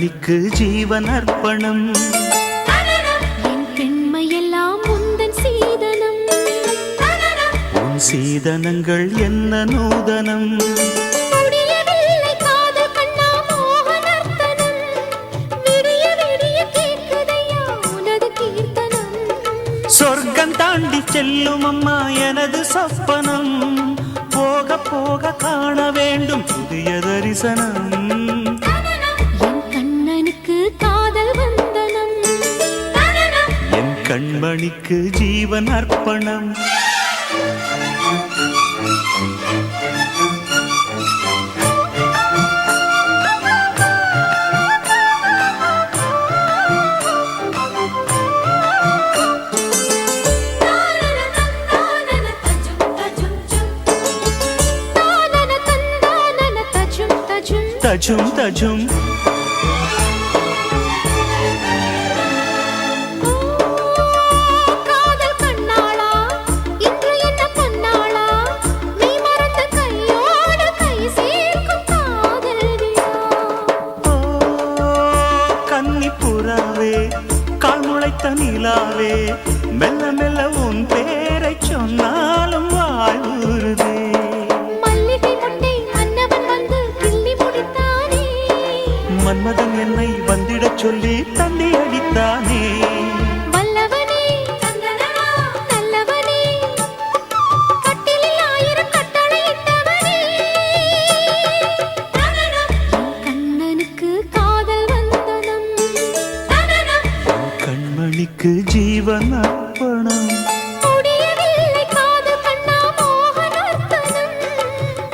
கண்மணிக்கு ஜீவன் அர்ப்பணம். என் பெண்மையெல்லாம் உந்தன் சீதனம். உன் சீதனங்கள் என்ன நூதனம். முடியவில்லை காதல் கண்ணா மோகனர்த்தனம். விடிய விடிய கேட்குதையா உனது கீர்த்தனம். சொர்க்கம் தாண்டி செல்லும் அம்மா எனது சொப்பனம். போக போக காண வேண்டும் புதிய தரிசனம். என் கண்ணனுக்கு காதல் வந்தனம். என் கண்மணிக்கு ஜீவன் அர்ப்பணம். தஜும் தஜும் காதல் கண்ணாளா இன்று என்ன பண்ணாளா. நீ மறந்த கையோடு கை சேர்க்கும் காதல் விழா. கன்னி புறாவே கால் முளைத்த நிலாவே மெல்ல மெல்ல உன் பேரை சொன்னாலும் வாழ்வுறுதே. மன்மதன் என்னை வந்திடச் சொல்லி தண்ணி அடித்தானே. வல்லவனே நல்லவனே கட்டிலில் 1000 கட்டளையிட்டவனே. கண்ணனுக்கு காதல் வந்தனம். கண்மணிக்கு ஜீவன் அர்ப்பணம். முடியவில்லை காதல் கண்ணா மோகனர்த்தனம்.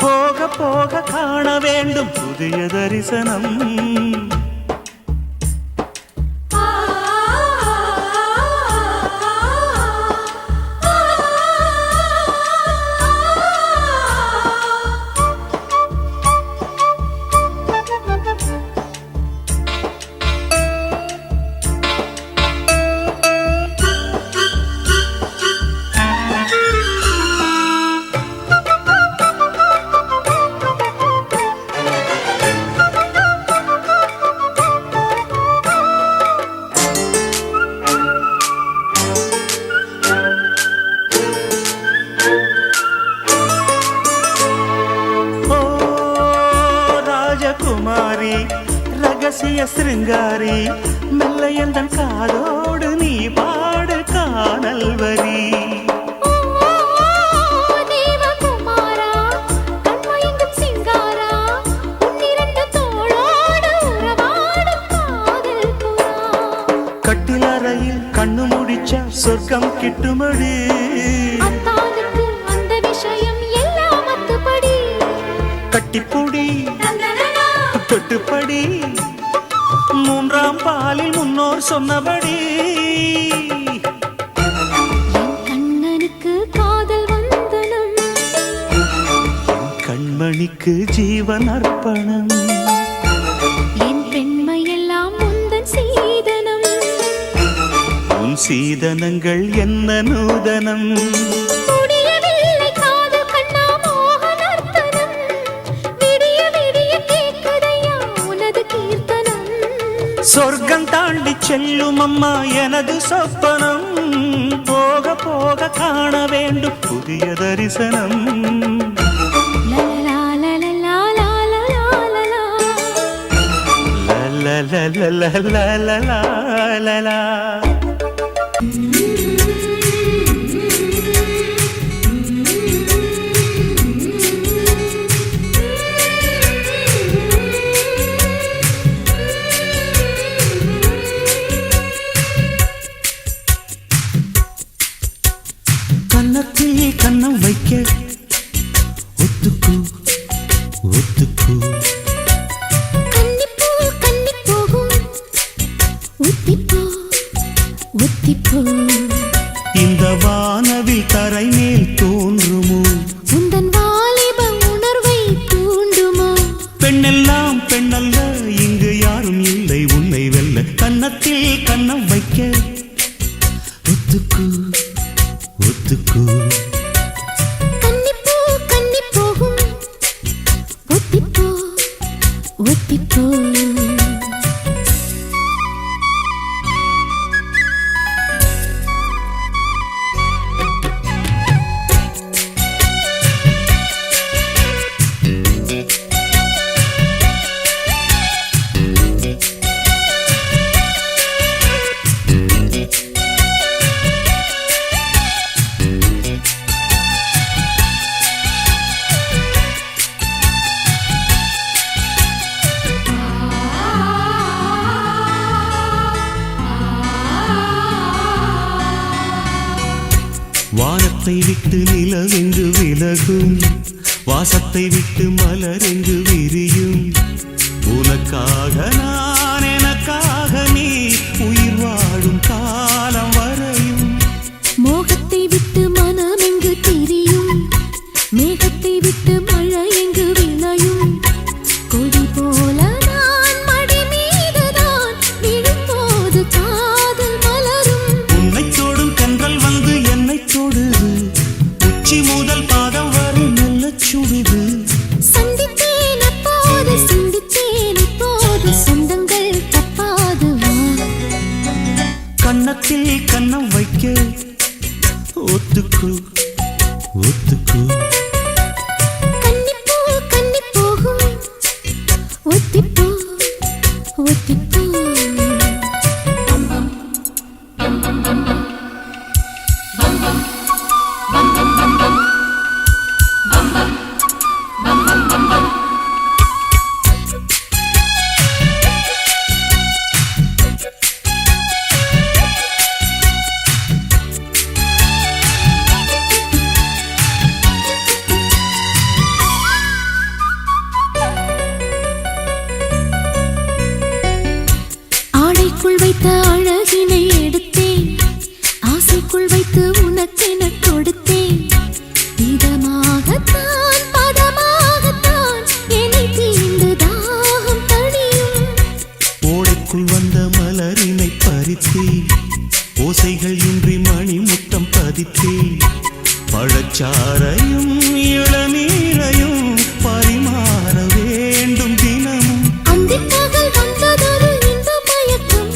போக போக காண வேண்டும் புதிய தரிசனம். குமாரி ரகசிய சிருங்காரி மெல்ல எந்தன் காதோடு நீ பாடு காணல் வரி. தேவகுமாரா கண்மயங்கும் சிங்காரா உன்னிரண்டு தோளோடு உறவாடும் காதல் புறா. கட்டிலறையில் கண்ணு முடிச்ச சொர்க்கம் கிட்டுமடி. அத்தானுக்கு அந்த விஷயம் எல்லாம் அத்துப்படி. கட்டிப்புடி தொட்டுப்படி 3ஆம் பாலில் முன்னோர் சொன்னபடி. என் கண்ணனுக்கு காதல் வந்தனம். கண்மணிக்கு ஜீவன் அர்ப்பணம். என் பெண்மையெல்லாம் உந்தன் சீதனம். உன் சீதனங்கள் என்ன நூதனம். சொர்க்கம் தாண்டி செல்லும் அம்மா எனது சொப்பனம். போக போக காண வேண்டும் புதிய தரிசனம். கன்னத்தில் கண்ணம் வைக்க ஒத்துக்கு ஒத்துக்கு. கன்னிப்பூ கன்னி போகும் ஒத்திப்போ ஒத்திப்போ. இந்த வானவில் தரை மேல் தோன்றுமோ உந்தன் வாலிப உணர்வை தூண்டுமோ. பெண்ணெல்லாம் பெண்ணல்ல இங்கு யாரும் இல்லை உன்னை வெல்ல. கன்னத்தில் கண்ணம் வைக்க ஒத்துக்கு ஒத்துக்கு. கன்னிப்பூ கன்னி போகும் ஒத்திப்போ வானத்தை விட்டு நிலவெங்கு விலகும், வாசத்தை விட்டு மலரெங்கு விரியும். உனக்காக நான், எனக்காக நீ, உயிர் வாழும் காலம் வரையும். மோகத்தை விட்டு மனம் எங்கு திரியும், மேகத்தை விட்டு மழை எங்கு விளையும். கொடி போல நான் மடி மீதுதான் விழும்போது காதல் மலரும். உன்னை தொடும் தென்றல் வந்து என்னை தொடுது, உச்சி முதல் பாதம் வரை நல்ல சுடுது. சந்தித்தேன் அப்போது, சிந்தித்தேன் இப்போது, சொந்தங்கள் தப்பாது வா. கன்னத்தில் கன்னம் வைக்க ஒத்துக்கு ஒத்துக்கு. கன்னிப்பூ கன்னி போகும், ஒத்திப்போ ஒத்திப்போ. ஆடைக்குள் வைத்த அழகினை எடுத்தேன், ஆசைக்குள் வைத்து உனக்கென கொடுத்தேன். இதமாகத்தான் பதமாகத்தான் என்னை தீண்டு தாகம் தணியும். ஓடைக்குள் வந்த மலரினை பறித்தே, ஓசைகள் இன்றி மணிமுத்தம் பதித்தே. பழச்சாரையும் இளநீரையும் பரிமாற வேண்டும் தினமும். அந்திப் பகல் வந்ததொரு இன்ப மயக்கம்,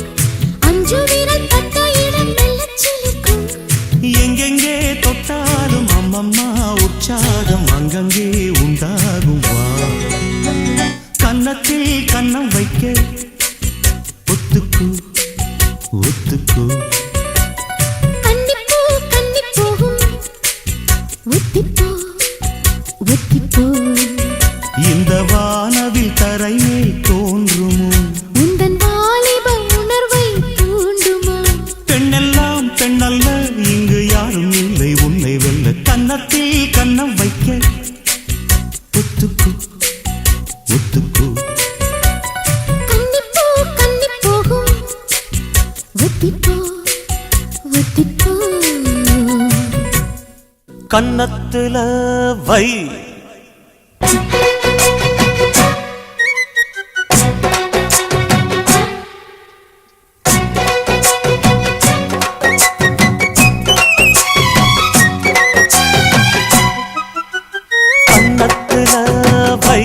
அஞ்சு விரல் பட்ட இடம் மெல்லச் சிலிர்க்கும். எங்கெங்கே தொட்டாலும் அம்மம்மா உற்சாகம் அங்கங்கே உண்டாகும் வா. கன்னத்தில் கன்னம் வைக்க ஒத்துக்கு ஒத்துக்கு. கன்னிப்பூ கன்னி போகும், ஒத்திப்போ ஒத்திப்போ. இந்த வானவில் தரை மேல் தோன்றுமோ, உந்தன் வாலிப உணர்வை தூண்டுமோ. பெண்ணெல்லாம் பெண்ணல்ல, இங்கு யாரும் இல்லை உன்னை வெல்ல. கன்னத்தில் கன்னம் வைக்க ஒத்துக்கு ஒத்துக்கு. கன்னிப்பூ கன்னி போகும், ஒத்திப்போ ஒத்திப்போ. கன்னத்துல வை. கன்னத்துல வை,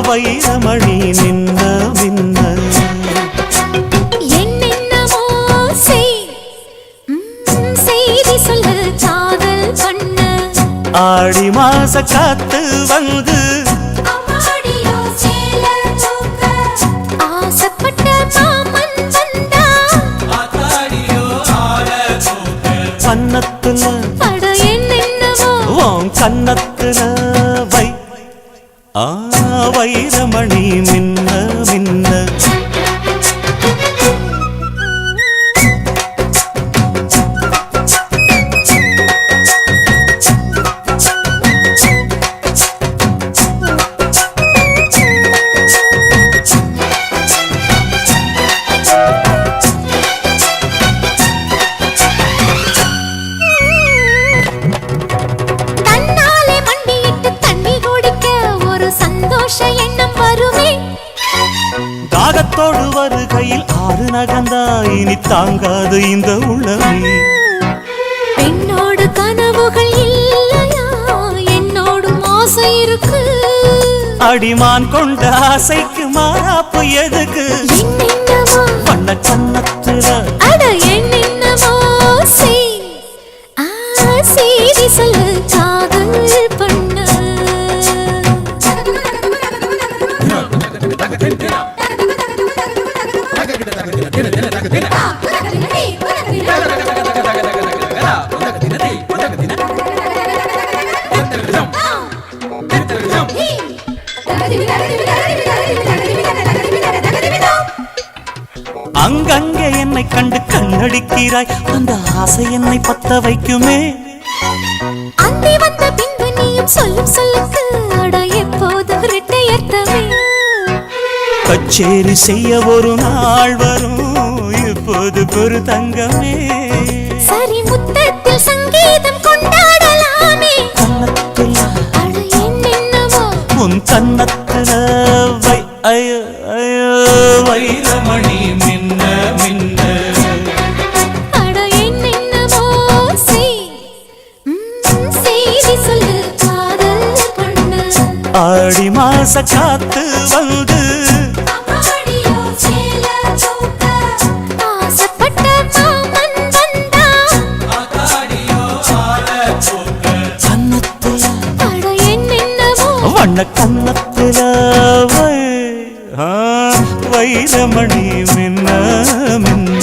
வைரமணி நின்ன மின்ன. என்னென்னமோ செய், செய்தி சொல்ல காதல் பண்ண. ஆடி மாச காத்து வந்து அம்மாடியோ சேல தூக்க, ஆசைப்பட்ட மாமன் வந்தா. கன்னத்துல அட என்னென்னமோ உன் கன்னத்துல வை, வைரமணி மின்ன மின்ன. தன்னாலே மண்டியிட்டு தண்ணி குடிக்க ஒரு சந்தோஷ எண்ணம் வருமே. தாகத்தோடு வருகையில் ஆறு நகந்தா இனி தாங்காது இந்த உள்ளமே. பெண்ணோடு கனவுகள் இல்லையா, என்னோடும் ஆசை இருக்கு. அடிமான் கொண்ட ஆசைக்கு மாறாப்பு எதுக்கு? என்னென்னமோ பண்ண கன்னத்துல அட என்னென்னமோ செய், செய்தி சொல்லு காதல் பண்ண. அங்கங்கே என்னை கண்டு கண்ணடிக்கிறாய், அந்த ஆசை என்னை பத்த வைக்குமே. அந்தி வந்த பின்பு நீயும் சொல்லும் சொல்லுக்கு அட எப்போதும் இரட்டையர்த்தமே. கச்சேரி செய்ய ஒரு நாள் வரும், இப்போது பொறு தங்கமே. சரி முத்தத்தில் சங்கீதம் கொண்டாடலாமே. கன்னத்தில் அட என்னென்னமோ உன் கன்னத்தில் வை ஐயோ ஐயோ வைரமணி மின்ன மின்ன. அட என்னென்னமோ செய்தி சொல்லு காதல் பண்ணு. ஆடி மாச காத்து வந்து ஆடியோ சேல தூக்க ஆசைப்பட்ட மாமன் வந்தா. கன்னத்தில் அட என்னென்னமோ வண்ண கன்னத்தில் வைரமணி மின்ன மின்ன.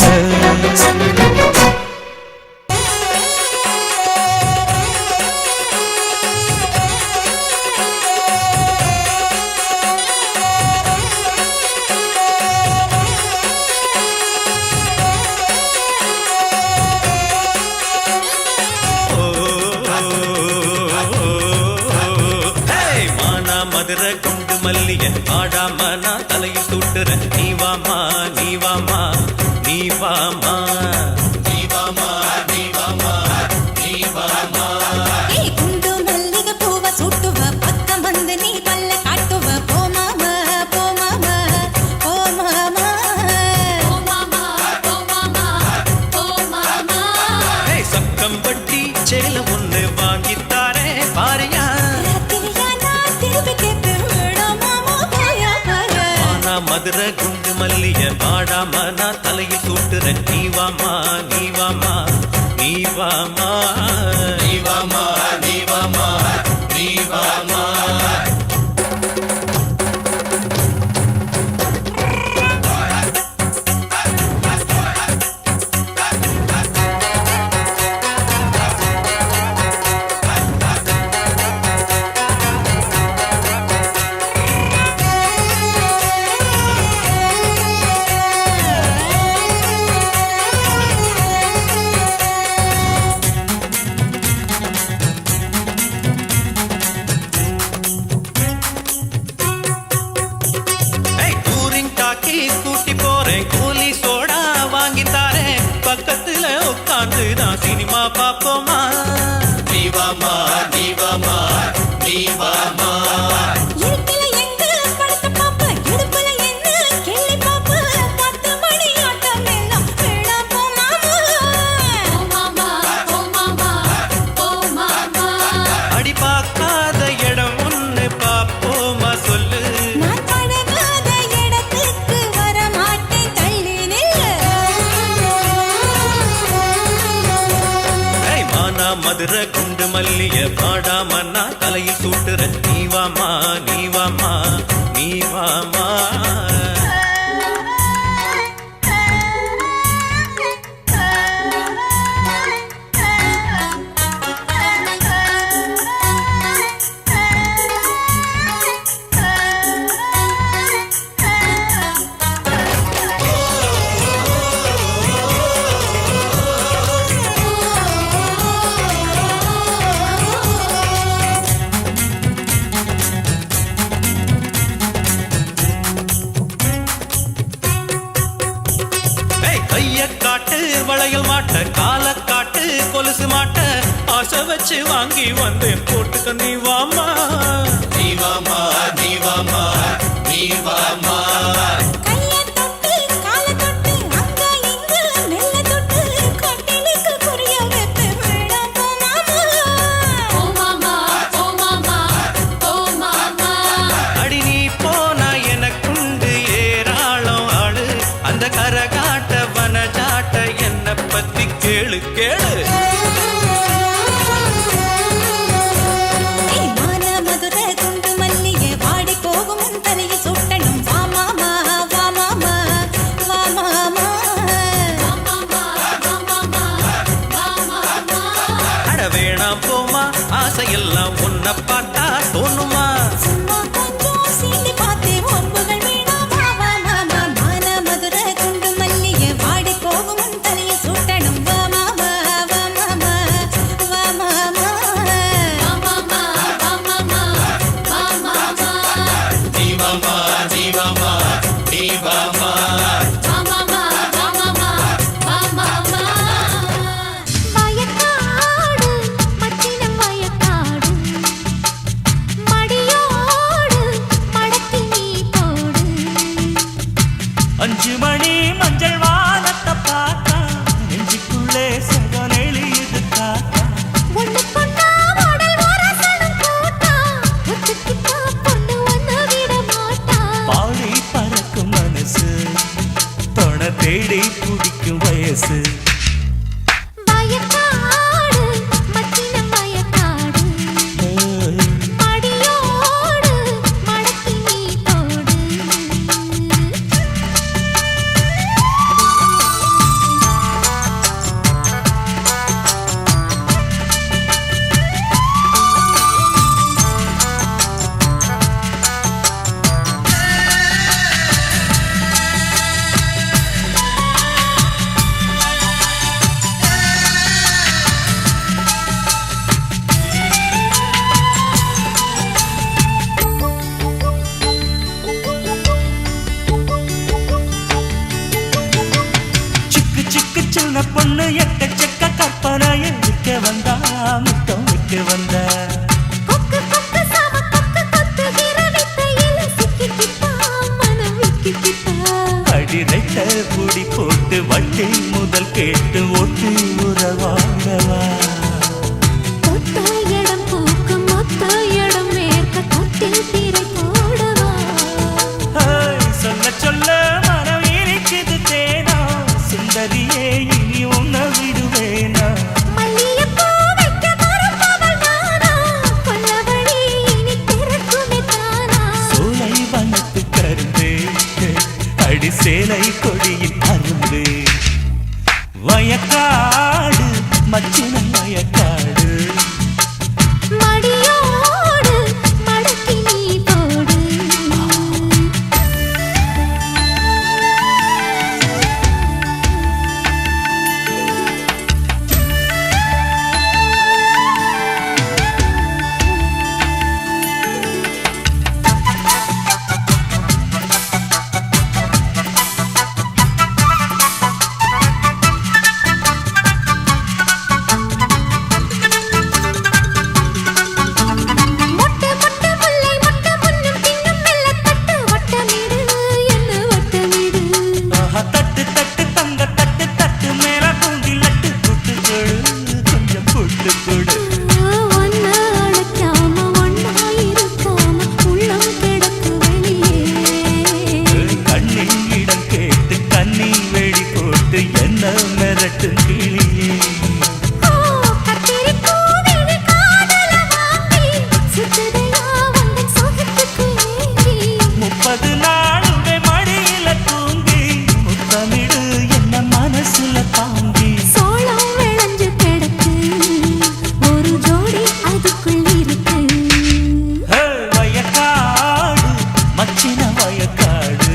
மதுரை குண்டு மல்லிய ஆடாம நான் தலையில் சுட்டுற. நீ வாமா நீ வாமா நீ வாமா நீ வாமா நீ வாமா நீ வாமா. குண்டு மல்லிகை பூவ சுட்டுவ பக்கம் வந்து நீ பல்ல காட்டுவ. போமாமா போமாமா போமாமா போமாமா. சக்கம் பட்டி சேல ஒண்ணு வாங்கித்தாரே பாரியா. மதுரை குண்டு மல்லிய பாடாம நான் தலையில் சூட்டுற. நீ வாமா நீ வாமா நீ வாமா நீ வாமா நீ வாமா நீ வாமா. கூட்டி போறேன் கூலி சோடா வாங்கித்தாரேன். பக்கத்துல உட்காந்து நான் சினிமா பாப்போமா. நீ வாமா நீ வாமா நீ வாமா. இருக்கல எங்க படுத்த பாப்ப இடுப்புல என்ன கிள்ளி பாப்ப. 10 மணி ஆட்டம் எல்லாம் வேடா போமாமா. அடி பார்க்காத இடம் ஒண்ணு பாப்போமா சொல்லு. நான் பழகாத இடத்துக்கு வர மாட்டேன் தள்ளி நில்லு. மானா மதுரை குண்டு மல்லிய பாடாம நான் தலையில் சூட்டுற. நீ வாமா நீ வாமா நீ வாமா. கைய காட்டு வளையல் மாட்ட கால காட்டு கொலுசு மாட்ட. ஆசை வச்சு வாங்கி வந்தேன் போட்டுக்க. நீ வாமா நீ வாமா நீ வாமா நீ வாமா. கைய தொட்டு கால தொட்டு அங்க இங்க மெல்ல தொட்டு கட்டிலுக்கு புரிய வைத்து வேடா போமாமா. அடி நீ போனா எனக்குண்டு ஏராளம் ஆடு. அந்த கரகாட்ட வனஜாட்ட என்ன பத்தி கேளு கேளு. மான மதுரை குண்டு மல்லிய வாடி போகும் உன் தலையில் சுட்டணும். வாமாமா வாமாமா வாமாமா. அட வேணாம் போமா ஆசையெல்லாம் உன்னை பார்த்தா தோணுமா. சும்மா கொஞ்சம் சீண்டி பார்த்தே ஒன்புகள் வேணாமா. வாமாமா மான மதுரை குண்டு மல்லிய மணி மஞ்சள் வானத்தை பார்த்தா நெஞ்சுக்குள்ளே சுகம் எழுது காத்தா ஒண்ணு பொண்ணா உடல் உரசணும் கூட்டா ஒத்துக்கிட்டா பொண்ணு ஒண்ணு விட மாட்டா பாடி பறக்கும் மனசு தொட தேடி பிடிக்கும் வயசு வயக்காடு மச்சினம் வயக்காடு மடியோடு மடக்கி நீ போடு சிக்கு சிக்கு சின்ன பொண்ணு எக்கச்சக்க கற்பனைய விற்க வந்தா முத்தம் விற்க வந்தா கொக்கு கொக்கு சாம கொக்கு கொத்துகிற வித்தையில சிக்கிக்கிட்டா மனம் விக்கிக்கிட்டா அடிரைட்ட புடி போட்டு வட்டி முதல் கேட்டு ஒட்டி உறவாடவா தொட்ட இடம் பூக்கும் மொத்த இடம் மேற்க தொட்டில் திரை போடவா சொல்ல சொல்ல மனம் இருக்குது தேனா சுந்தரியே இனி உன்னை விடுவேனா மல்லிகைப்பூ வைக்க மறப்பவள் நானா கொல்லவழி இனி திறக்குமே தானா சோலை வனத்து கரும்பே அடி சேலை கொடியின் அரும்பு வயக்காடு மச்சினம் வயக்காடு மடியோடு மடக்கி நீ போடு மொட்டை மொட்டை முல்லை மொட்டை முன்னும் பின்னும் மெல்ல தட்டு வட்டமிடு என்ன வட்டமிடு ஆஹா, தட்டு தட்டு தங்க தட்டு தட்டு மேல பூங்கி லட்டு புட்டு கொடு கொஞ்சம் புட்டு கொடு ஒன்ன அழைக்காம ஒன்னா இருக்காம உள்ளம் கிடக்கு வெளியே கண்ணின் இடம் கேட்டு கண்ணி வெடி போட்டு என்ன மிரட்டு கிளியே கத்திரிப்பூ விழி காதல வாங்கி சுத்துதையா வந்தன் சொகத்துக்கு ஏங்கி 30 நாளுடைய மடியில தூங்கி முத்தமிடு என்ன மனசுல தாங்கி சோளம் விளைஞ்சு கிடக்கு ஒரு ஜோடி அதுக்குள் இருக்கு ஹே, வயக்காடு மச்சின வயக்காடு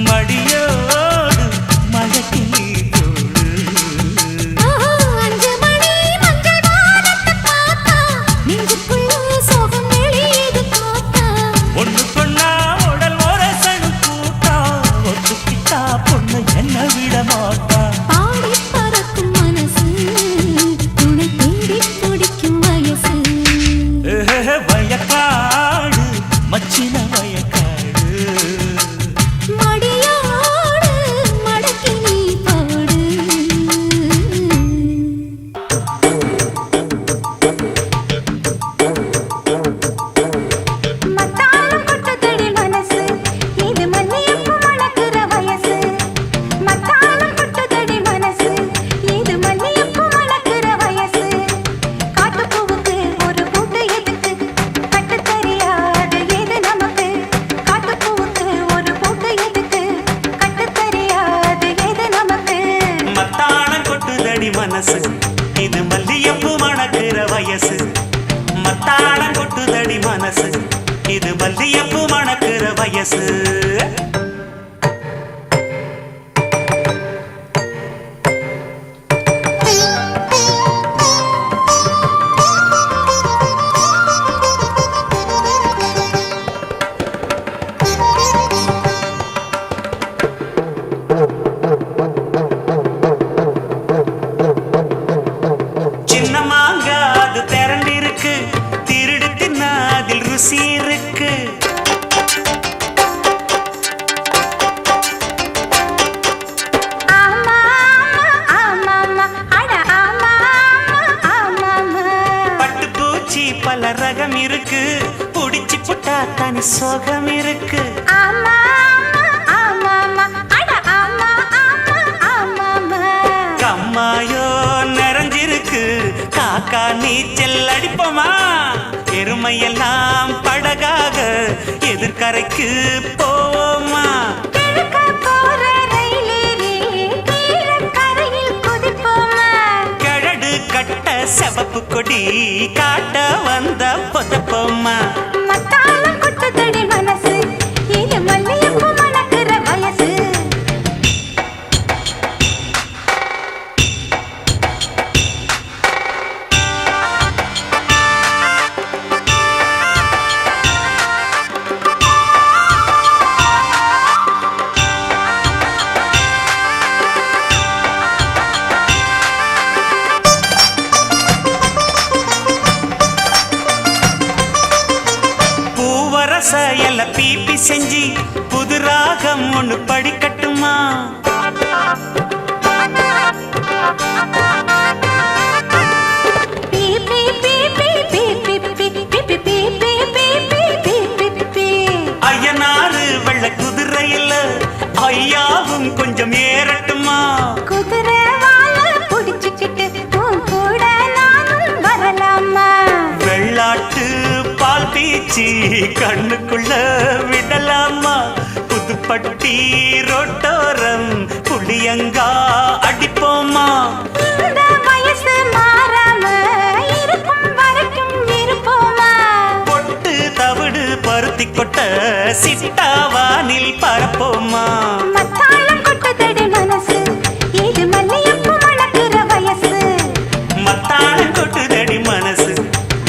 மடியோடு மழக்கு நீ போடு 5 மணி மஞ்சள் வானத்தை பார்த்தா நெஞ்சுக்குள்ள சோகம் வெளியேது பார்த்தா ஒண்ணு சொன்னா உடல் ஒரசனு கூட்டா ஒத்துக்கிட்டா பொண்ணு என்ன விட மாட்டா பாடி பறக்கும் மனசு துணை தேடி துடிக்கும் வயசு வயக்காடு மச்சின வயக்காடு மடியோடு மடக்கி நீ போடு மத்தாளம் கொட்டதடி மனசு இது மல்லிகைப்பூ மணக்குற வயசு மத்தாளம் கொட்டதடி மனசு இது மல்லிகைப்பூ மணக்குற வயசு காட்டுப்பூவுக்கு ஒரு பூட்டு எதுக்கு கட்டு தெரியாது எது நமக்கு காட்டுப்பூவுக்கு ஒரு பூட்டு எதுக்கு கட்டு தெரியாது எது நமக்கு மத்தாளம் கொட்டுதடி மனசு இது மல்லியப்பூ மணக்கிற வயசு மத்தாளம் கொட்டுதடி மனசு இது மல்லியப்பூ மணக்கிற வயசு ருசி இருக்கு புடிச்சு புட்டா தனி சோகம் இருக்கு. ஆமா ஆமா ஆமா அட ஆமா ஆமா ஆமா கம்மாயோ நிறைஞ்சிருக்கு காக்கா நீச்சல் அடிப்போமா? எருமையெல்லாம் படகாக எதிர்கரைக்கு போவோமா? கிழக்க போற ரயிலேறி கீழக்கரையில் குதிப்போமா? கழடு கட்ட செவப்பு கொடி காட்ட வந்த பொதப்போமா? மத்தாளம் கொட்டுதடி மனசு இது மல்லிகைப்பூ மணக்கிற வயசு. பூவரச எல்ல பீப்பி செஞ்சு புது ராகம் ஒண்ணு படிக்கட்டுமா? பீ பீ பீ பீ பீ பீ பீ பீ பீ பீ பீ பீ பீ பீ பீ. ஐயனாறு வெள்ள குதிரையில ஐயாவும் கொஞ்சம் ஏறட்டுமா? குதிரை வால புடிச்சுக்கிட்டு உன் கூட நானும் வரலாமா? வெள்ளாட்டு பால் பீச்சி கண்ணுக்குள்ள விடலாமா? புதுப்பட்டி ரோட்டோரம் புளியங்கா அடிப்போமா? இந்த வயசு மாறாம இருக்கும் வரைக்கும் இருப்போமா? பொட்டு தவிடு பருத்தி கொட்ட சிட்டாவானில் பரப்போமா? மத்தாளம் கொட்டுதடி மனசு இது மல்லிகைப்பூ மணக்கிற வயசு. மத்தாளம் கொட்டுதடி மனசு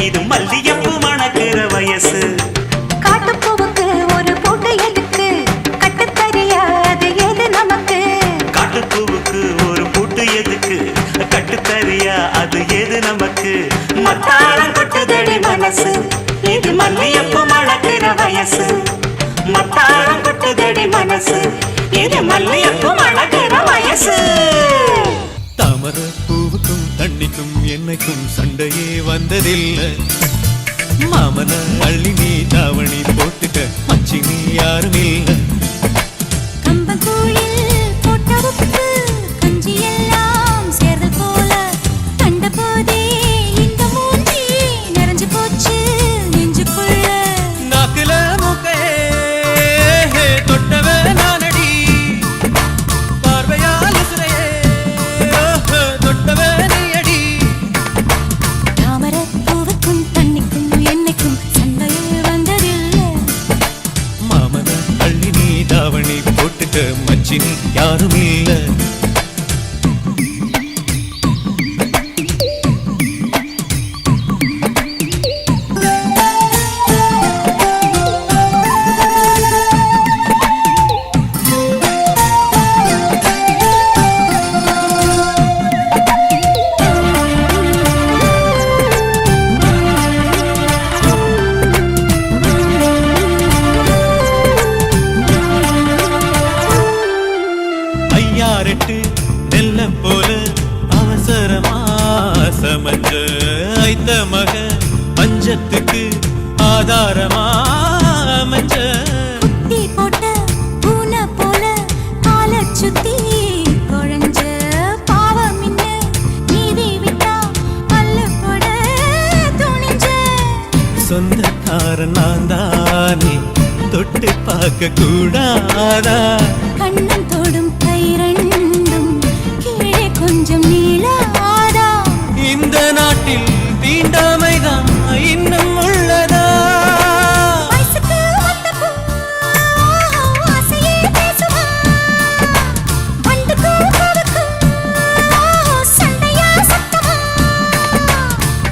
இது மல்லிகைப்பூ மணக்கிற வயசு. காட்டுப்பூவுக்கு ஒரு பூட்டு எதுக்கு கட்டுத்தறியாது எது நமக்கு? காட்டுப்பூவுக்கு ஒரு பூட்டு எதுக்கு கட்டுத்தறியா அது எது நமக்கு? மத்தாளம் கொட்டுதடி மனசு இது மல்லிகைப்பூ மணக்கிற வயசு. மத்தாளம் கொட்டுதடி மனசு இது மல்லிகைப்பூ மணக்கிற வயசு. தாமர பூவுக்கும் தண்ணிக்கும் என்னைக்கும் சண்டையே வந்ததில்லை. மாமன அள்ளி நீ தாவணி போட்டுக்க மச்சி நீ யாரும் இல்லை. கம்பங்கூழில் போட்ட உப்பு கஞ்சி எல்லாம் சேர்தல் போல கண்ட போதே இந்த மூஞ்சி நிறைஞ்சு போச்சு நெஞ்சுக்குள்ள. நாக்குல மூக்கையே தொட்டவ நானடி பார்வையால் உசுரையே தொட்டவ நீயடி. தாமரப் பூவுக்கும் தண்ணிக்கும் என்னைக்கும் சண்டையே வந்ததில்லை. மாமன அள்ளி நீ தாவணி போட்டுக்க மச்சி நீ யாரும் இல்லை. ஐயாரெட்டு நெல்ல போல அவசரமா சமஞ்ச ஐத்த மக பஞ்சத்துக்கு ஆதாரமா அமைஞ்ச. குத்தி போட்ட பூனை போல காலச் சுத்தி குழஞ்ச பாவம் இன்ன நீதி விட்டா பல்லு போட துணிஞ்ச. சொந்தக்காரன் நான் தானே தொட்டு பார்க்க கூடாதா? கண்ணன் தொடும் கை ரெண்டும் கீழே கொஞ்சம் நீளாதா? இந்த நாட்டில் தீண்டாமைதான் இன்னும் உள்ளதா? வயசுக்கு வந்த பூ ஆசையே பேசுவா. வண்டுக்கும் பூவுக்கும் சண்டையா சத்தமா?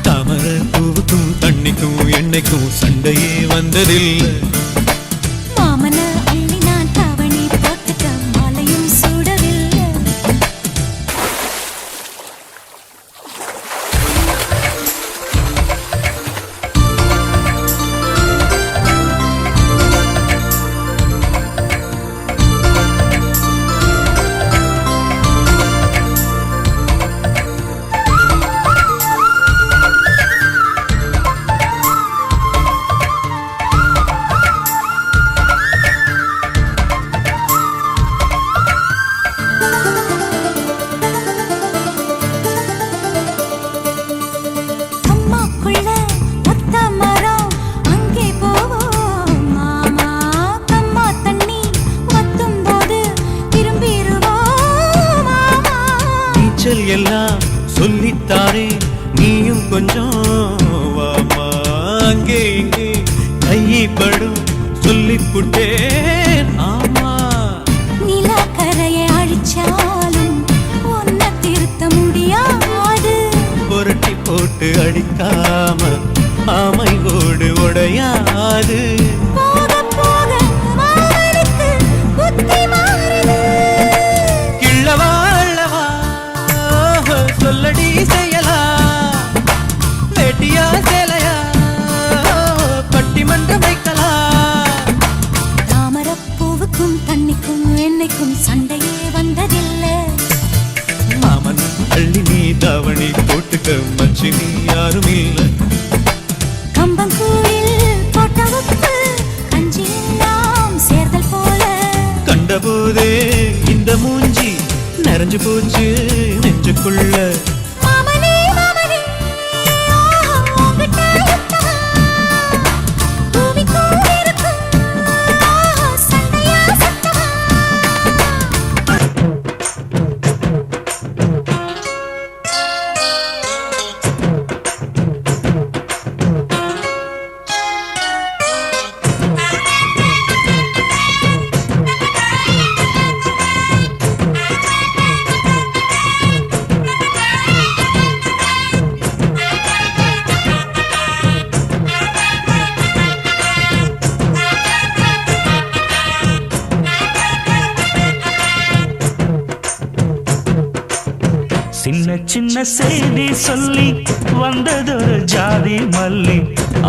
தாமர பூவுக்கும் தண்ணிக்கும் என்னைக்கும் சண்டையே வந்ததில்லை. மாமன அள்ளி நான் தாவணி போட்டுக்க மாலையும் சூடவில்லை. காதல் எல்லாம் சொல்லித்தாரே நீயும் கொஞ்சம் வாமா அங்கே இங்கே கைப்படும் சொல்லிப்புட்டேன் ஆமா நிலக்கரையை அழிச்சாலும் ஒன்ன திருத்த முடியாது புரட்டி போட்டு அடிக்காம ஆமை ஓடு உடையாது போக போக மாமனுக்கு புத்தி மாறுது கிள்ளவா அள்ளவா சொல்லடி செய்யலா வேட்டியா சேலையா பட்டிமன்றம் வைக்கலாம் தாமரப்பூவுக்கும் தண்ணிக்கும் என்னைக்கும் சண்டையே வந்ததில்லை மாமன் அள்ளி நீ தாவணி போட்டுக்க மச்சி நீ யாரும் இல்லை கம்பங்கூழில் போட்ட உப்பு கஞ்சி எல்லாம் சேர்தல் போல கண்டபோதே இந்த மூஞ்சி நிறைஞ்சு போச்சு நெஞ்சுக்குள்ள மாமனே மாமனே உங்கிட்ட யுத்தமா பூமிக்கும் இருக்கும் சண்டையா சத்தமா சின்ன சின்ன செய்தி சொல்லி வந்ததொரு ஜாதி மல்லி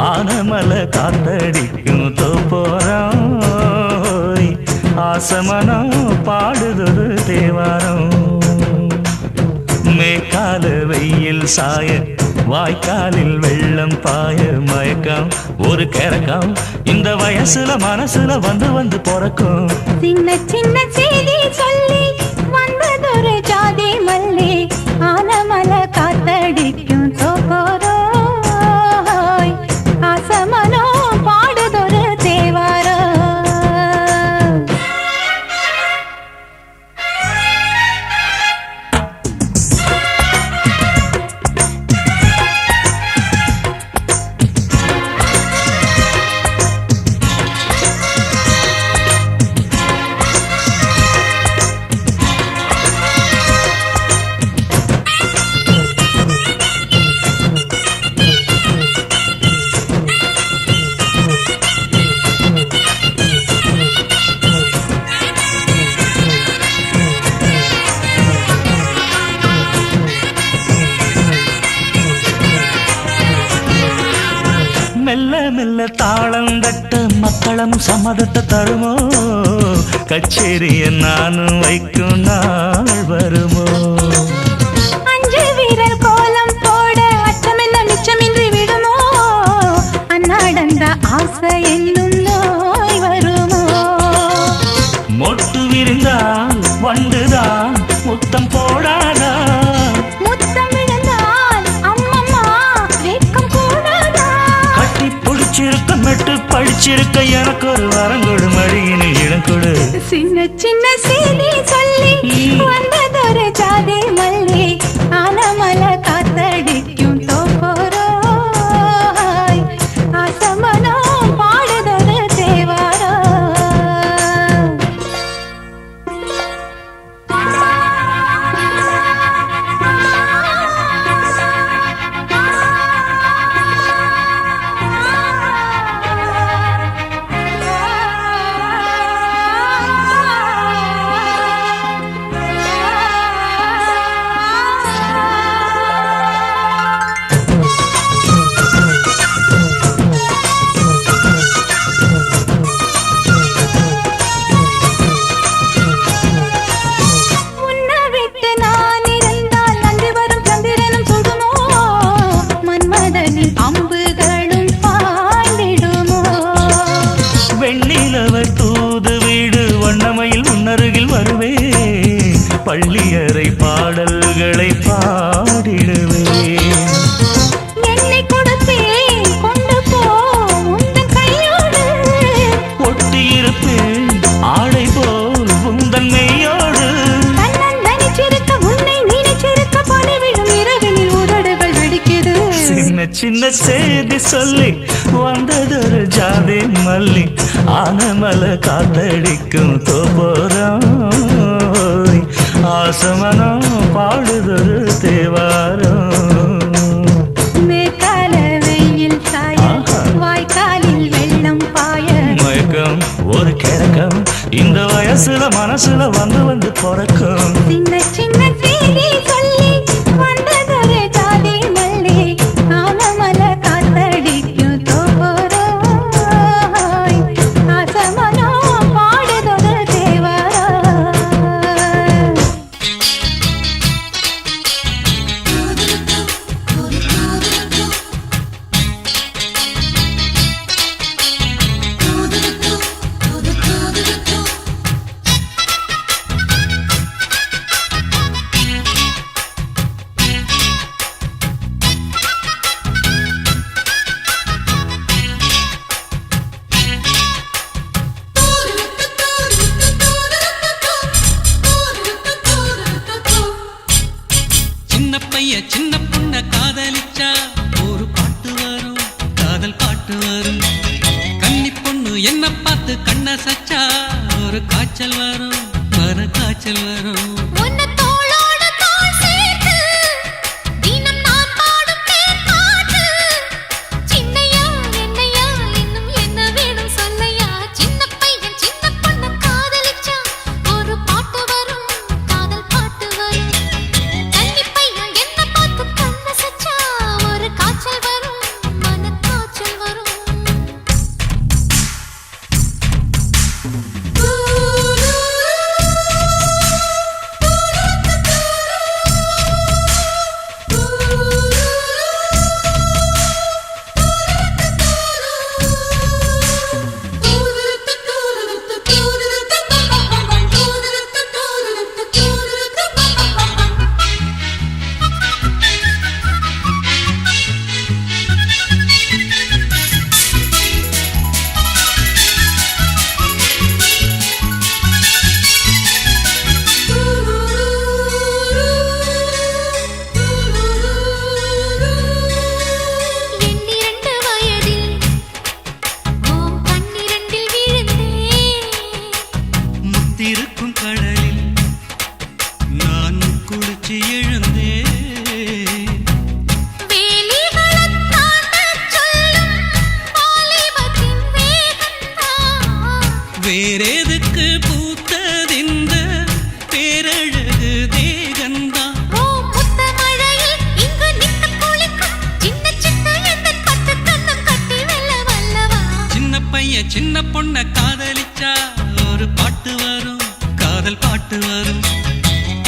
ஆனமல காத்தடிக்கும் தோப்போரம் ஆசமனம் பாடுதொரு தேவாரம் மேற்கால வெயில் சாய வாய்க்காலில் வெள்ளம் பாய மயக்கம் ஒரு கிறக்கம் இந்த வயசுல மனசுல வந்து வந்து பிறக்கும் சின்ன சின்ன செய்தி சொல்லி வந்ததொரு ஜாதி மல்லி ஆனமல காத்தடிக்கும் தோப்போரோய் ஆசமனோ பாடுதொரு தேவாரோ மெல்ல மெல்ல தாளம் தட்ட மக்களும் சம்மதத்தை தருமோ கச்சேரிய நானும் வைக்கும் நாள் வருமோ அஞ்சு வீரர் கோலம் போட அச்சமென்ன மிச்சமின்றி விடுமோ அன்னாடந்த ஆசை என்னும் நோய் வருமோ மொட்டு விரிந்தால் வண்டுதான் முத்தம் போடாதா முத்தம் விழுந்தால் அம்மம்மா வெட்கம் கூடாதா கட்டி பிடிச்சிருக்க மெட்டு படிச்சிருக்க எனக்கு ஒரு வரங்கொடு மடியினில் இடம் கொடு சின்ன சின்ன செய்தி சொல்லி வந்ததொரு ஜாதி மல்லி ஆனமல காத்தடிக்கும் தோப்போரோய் ஆசமனோ பாடுதொரு தேவாரோ பள்ளியறை பாடல்களை பாடிடுவேன். என்னை கொடுத்தேன் கொண்டு போ உந்தன் கையோடு, ஒட்டியிருப்பேன் ஆடை போல் உந்தன் மெய்யோடு. தன்னன் நினைச்சிருக்க உன்னை நினைச்சிருக்க சின்ன செய்தி சொல்லி வந்ததொரு ஜாதி மல்லி ஆனமல காத்தடிக்கும் தோப்போரம் ஆசமனம் பாடுதொரு தேவாரம் மேற்கால வெயில் சாய வாய்க்காலில் வெள்ளம் பாய மயக்கம் ஒரு கிறக்கம் இந்த வயசுல மனசுல வந்து பிறக்கும் சின்ன சின்ன செய்தி சொல்லி வந்ததொரு ஜாதி மல்லி ஆனமல காத்தடிக்கும் தோப்போரம் ஆசமனோ பாடுதொரு தேவாரம் சின்ன பைய சின்ன பொண்ண காதலிச்சா ஒரு பாட்டு வரும் காதல் பாட்டு வரும் கன்னி பொண்ணு என்ன பார்த்து கண்ண சச்சா ஒரு காய்ச்சல் வரும் மன காய்ச்சல் வரும் உன்னை தோளோடு தோள் சேர்த்து தினம் நான் பாடும் தேன் பாட்டு சின்னையா என்னையா இன்னும் என்ன வேணும் சொல்லையா சின்ன பையன் சின்ன பொண்ணு காதலிச்சா ஒரு பாட்டு வரும் காதல் பாட்டு வரும் கன்னி பையன் என்ன பார்த்து கண்ண சச்சா ஒரு காய்ச்சல் வரும் மன காய்ச்சல் வரும் எண்ணிரண்டு வயதில் ஓம் கண்ணிரண்டில் விழுந்தேன் முத்திருக்கும் கடலில் நான் குளிச்சு எழுந்தேன் வேலிகளைத் தாண்டச் சொல்லும் வாலிபத்தின் வேகந்தான் வேறெதுக்கு பூத்ததிந்த பேரழகு தேகந்தான் ஓ முத்தமழையில் இங்கு நின்று குளிக்கும் சின்ன சின்ன எந்தன் பட்டு கண்ணம் கட்டி வெல்ல வல்லவா சின்ன பைய சின்ன பொண்ண காதலிச்சா ஒரு பாட்டு வரும் காதல் பாட்டு வரும்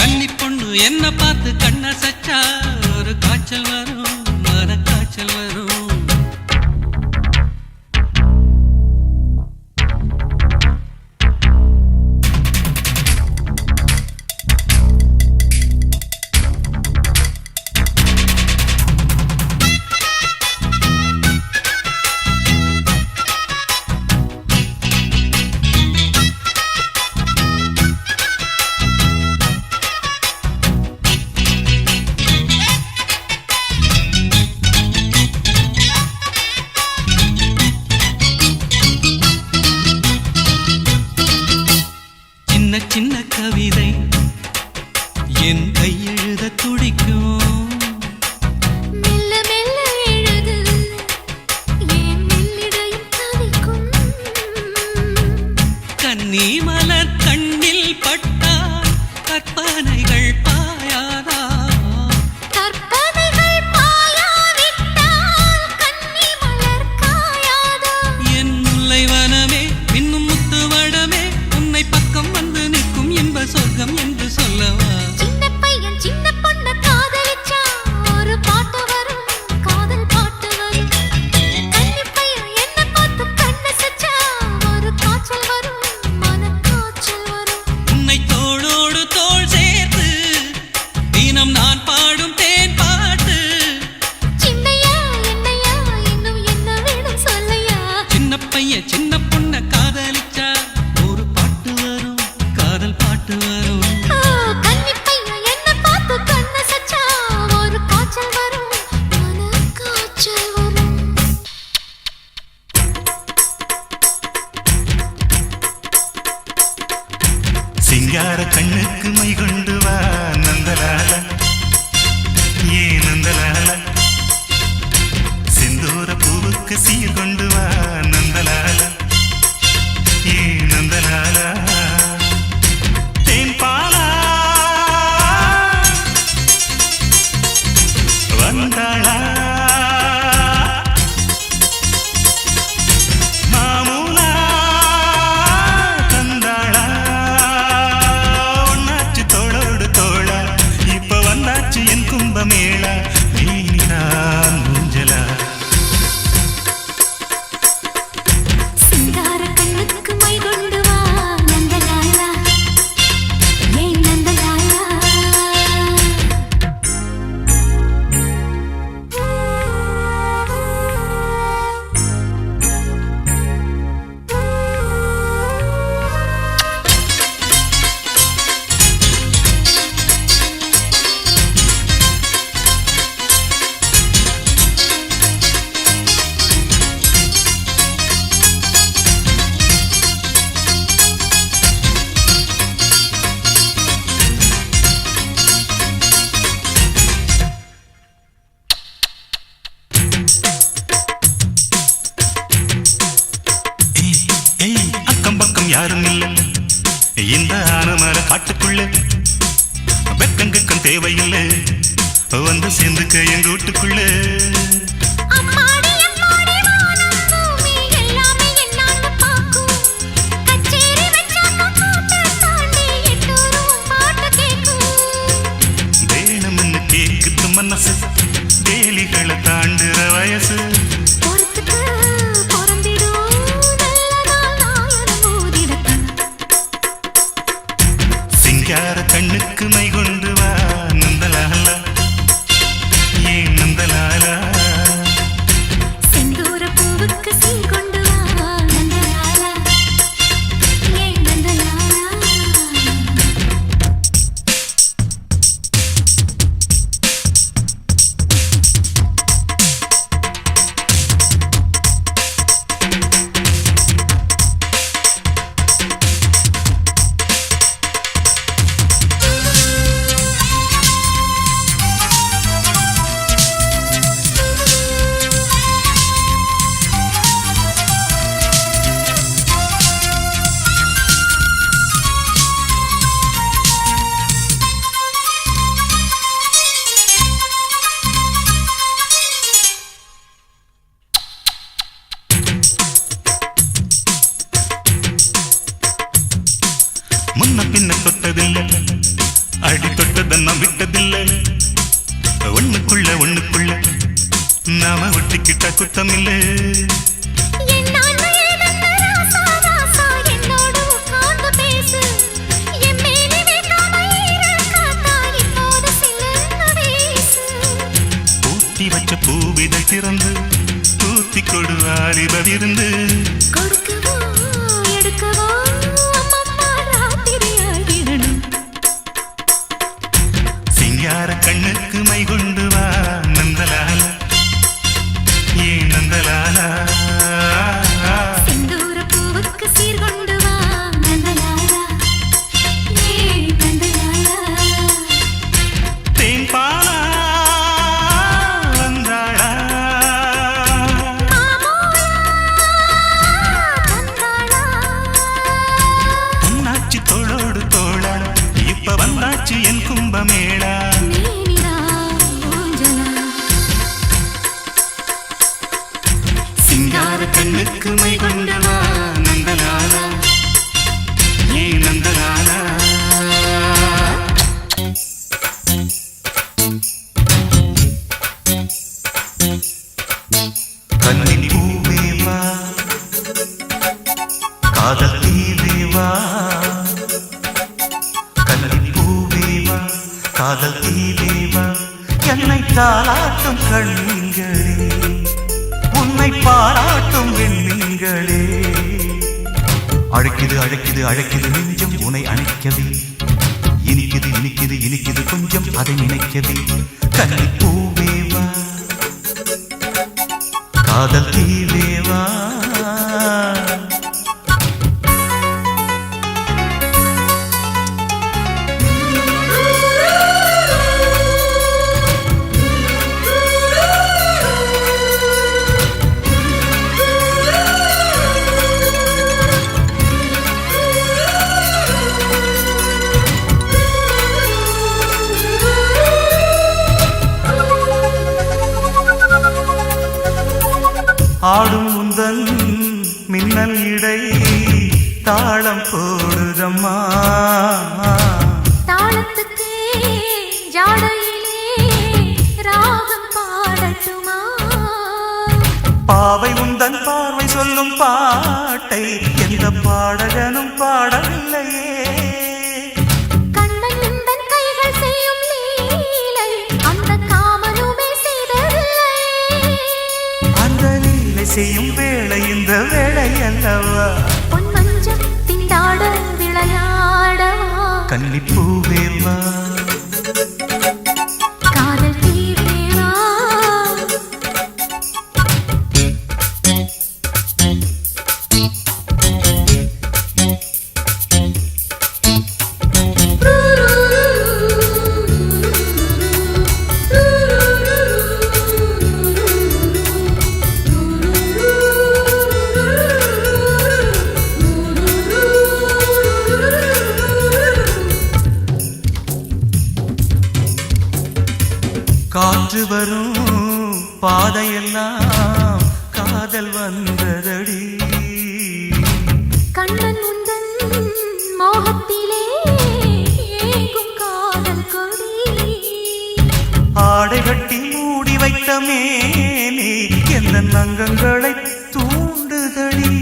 கன்னி பொண்ணு என்ன பார்த்து கண்ண சச்சா ஒரு காய்ச்சல் வரும் மன காய்ச்சல் வரும் சின்ன சின்ன கவிதை என் கையெழுத துடிக்கும் மெல்ல மெல்ல எழுது ஏன் மெல்லிடையும் தவிக்கும் கன்னி மலர் கண்ணில் பட்டால் கற்பனைகள் பாயாதா கற்பனைகள் பாயாவிட்டால் கன்னி மலர் காயாதா என் முல்லை வனமே இன்னும் முத்து வடமே உன்னை பக்கம் வந்து நிற்கும் இன்ப சொர்க்கம் என்று சொல்லவா சின்ன பையன் சின்ன பொண்ணு காதலிச்சா ஒரு பாட்டு வரும் காதல் பாட்டு வரும் கன்னி பையன் என்ன பார்த்து கண்ண சச்சா ஒரு காய்ச்சல் வரும் மன காய்ச்சல் வரும் உன்னை தோளோடு தோள் சேர்த்து தினம் நான் பாடும் தேன் பாட்டு சின்னையா என்னையா இன்னும் என்ன வேணும் சொல்லையா சின்ன பைய சின்ன பொண்ண காதலிச்சா ஒரு பாட்டு வரும் காதல் பாட்டு வரும் ஓ கன்னி பையன் என்ன பார்த்து கண்ண சச்சா ஒரு காய்ச்சல் வரும் மன காய்ச்சல் வரும் சிங்கார கண்ணுக்கு மை கொண்டு வா நந்தலால ஏ நந்தலால செந்தூர பூவுக்கு சீர் கொண்டு வா நந்தலால ஏ நந்தலால தேன் பாலா வந்தாளா மாமூலா தந்தாளா ஒன்னாச்சு தோளோடு தோளா இப்ப வந்தாச்சு என் கும்பமேளா நீதான் மூஞ்சலா சிங்கார கண்ணுக்கு மை கொண்டு வா நந்தலாலா ஏன் நந்தலாலா ஏய் அக்கம் பக்கம் யாரும் இல்ல இந்த ஆனமர காட்டுக்குள்ள வெக்கங்கக்கம் தேவையில்லை வந்து சேர்ந்துக்க எங்க வீட்டுக்குள்ள அம்மாடி அம்மாடி வானம் பூமி எல்லாமே என்னான்னு பாக்கும் கச்சேரி வெச்சாக்க கூட்ட தாண்டி எட்டூரும் பாட்டு கேக்கும் வேணும்னு கேக்குது மனசு வேலிகளை தாண்டுற வயசு பொறுத்துக்கு பொறந்திடும் நல்ல நாள் நாயனம் ஊதிடத்தான் சிங்கார கண்ணுக்கு மை கொண்டு வா நந்தலால ஏ நந்தலால செந்தூர பூவுக்கு சீர் கொண்டு வா நந்தலாலா ஏன் நந்தலாலா முன்ன பின்ன தொட்டதில்லை அடி தொட்டதன்னா விட்டதில்லை ஒண்ணுக்குள்ள நாம ஒட்டிக்கிட்ட குத்தமில்லை என்னான்னு ஏதென்ன ராசா ராசா என்னோடு உட்கார்ந்து பேசு என் மேனி வேகாம ஈரக்காத்தா இப்போது சிலர்ந்து வீசு பூத்தி வச்ச பூவிதை திறந்து பூத்தி கொடு வாலிபவிருந்து கொடுக்கவோ எடுக்கவோ அம்மம்மா ராத்திரி ஆகிடணும் சிங்கார கண்ணுக்கு மை கொண்டு வா நந்தலால ஏ நந்தலால செந்தூர பூவுக்கு சீர் கொண்டு வா நந்தலாலா ஏன் நந்தலாலா தேன் பாலா வந்தாளா பொன்னாச்சி தோளோடு தோளா இப்ப வந்தாச்சு என் கும்பமேளா சிங்கார கண்ணுக்கு மை கொண்டு வா நந்தலாலா ஏ நந்தலாலா கண்ணில் பூவே வா காதல் தீவே வா கண்ணில் பூவே வா காதல் தீவே வா என்னை தாளாட்டும் கண்களே உன்னை பாராட்டும் வெண்மீன்களே அழைக்குது நெஞ்சம் உன்னை அணைக்கவே இனிக்குது கொஞ்சம் அதை நினைக்கவே கண்ணி பூவேவா காதல் தீவேவா உந்தன் இடை தாளம் போடுதம்மா தாளத்துக்கே ஜாடையிலே ராகம் பாடட்டுமா பாவை உந்தன் பார்வை சொல்லும் பாட்டை எந்த பாடகனும் பாடவில்லையே கண்ணன் உந்தன் கைகள் செய்யும் லீலை அந்த காமனுமே செய்ததில்லை அந்த லீலை செய்யும் வேளை இந்த வேளை அல்லவா பொன் மஞ்சள் திண்டாட விளையாடவா கன்னிப்பூவேவா காதல் தீவேவா காற்று வரும் பாதையெல்லாம் காதல் வந்ததடி கண்ணன் உந்தன் மோகத்திலே ஏங்கும் காதல் கொடி ஆடை கட்டி மூடி வைத்த மேனே எந்த அங்கங்களை தூண்டுதடி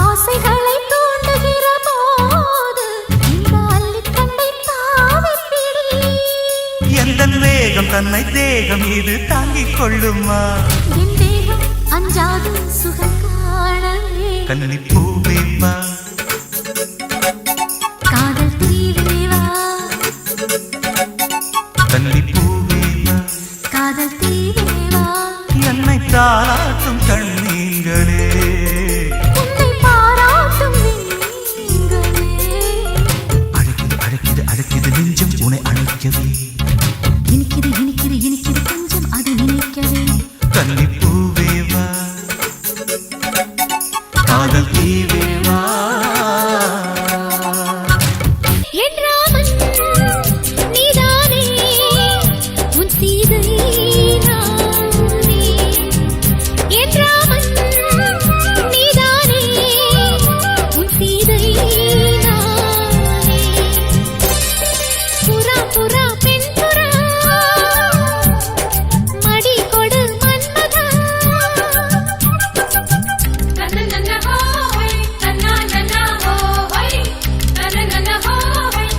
ஆசைகளை தூண்டுகிற போது இந்த அள்ளிக்கண்டை தாவிப்பிடி எந்த வேகம் தன்னை தேகம் இது தாங்கிக் கொள்ளுமா என் தேகம் அஞ்சாது சுகம் காணவே கன்னிப்பூவேவா காதல் தீவேவா கன்னிப்பூவேவா காதல் தீவேவா என்னை தாராட்டும் கண்ணீங்களே உன்னை பாராட்டும் நீங்களே அழைக்குது அழைக்குது அழைக்குது நெஞ்சம் உன்னை அழைக்கவே இனிக்குது இனிக்குது இனிக்குது கொஞ்சம் அது நினைக்கவே கன்னிப்பூவேவா காதல் தீவேவா என் ராமன் நீதானே உன் சீதை நானே என் ராமன் நீதானே உன் சீதை நானே புறா புறா பெண் புறா மடி கொடு மன்மதா நன்ன ஹோய் நன்ன ஹோய் நன்ன ஹோய் நன்ன ஹோய்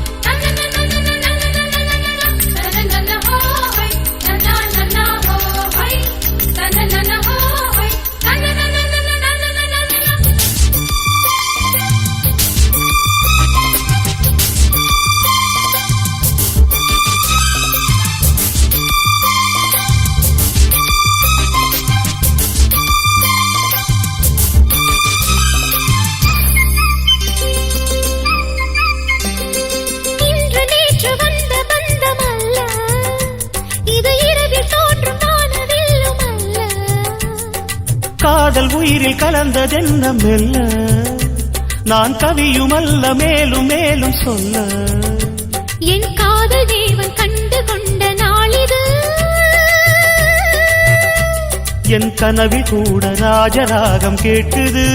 இன்று நேற்று வந்த பந்தம் அல்ல இது இரவில் தோன்றும் வானவில்லும் அல்ல காதல் உயிரில் கலந்ததென்ன மெல்ல நான் கவியுமல்ல மேலும் மேலும் சொல்ல என் காதல் தேவன் கண்டு கொண்ட நாளிது என் கனவில் கூட ராஜராகம் கேட்குது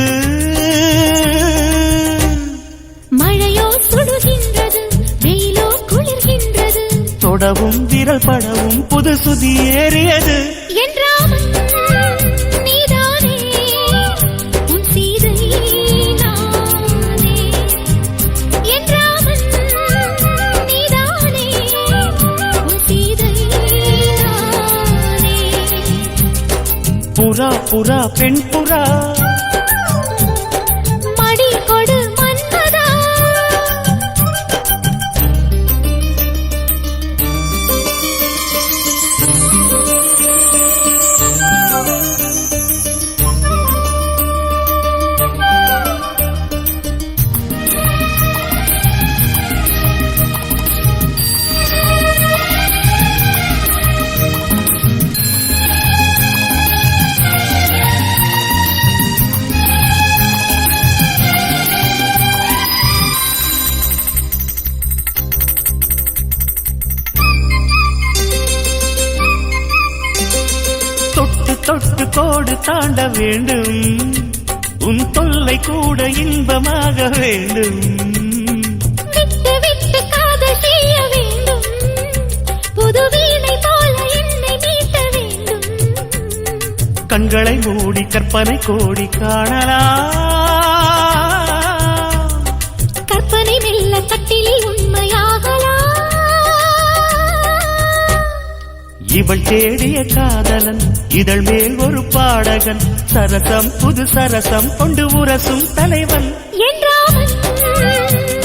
மழையோ சுடுகின்றது வெயிலோ குளிர்கின்றது தொடவும் விரல் படவும் புது சுதி ஏறியது என் ராமன் நீதானே உன் சீதை நானே என் ராமன் நீதானே உன் சீதை நானே புறா புறா பெண் புறா மடி கொடு மன்மதா தொட்டு தொட்டு கோடு தாண்ட வேண்டும் உன் தொல்லை கூட இன்பமாக வேண்டும். விட்டு விட்டு காதல் செய்ய வேண்டும். புது வீணை போல என்னை மீட்ட வேண்டும். கண்களை மூடி கற்பனை கோடி காணலாம். கற்பனை மெல்ல கட்டிலில் உண்மையாகலாம். இவள் தேடிய காதலன் இதழ் மேல் ஒரு பாடகன், சரசம் புது சரசம் கொண்டு உரசும் தலைவன். என்றாவன்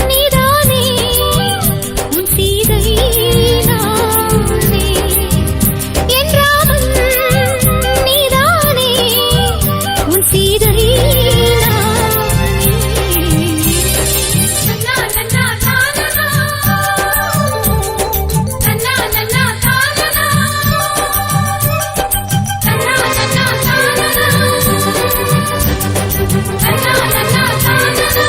நீதானே, உன் சீதை நானே. என்றாவன் நீதானே, உன் சீதை நானே. நன்னா நன்னா தானனா, நன்னா நன்னா தானனா, நன்னா நன்னா தானனா, நன்னா நன்னா தானனா.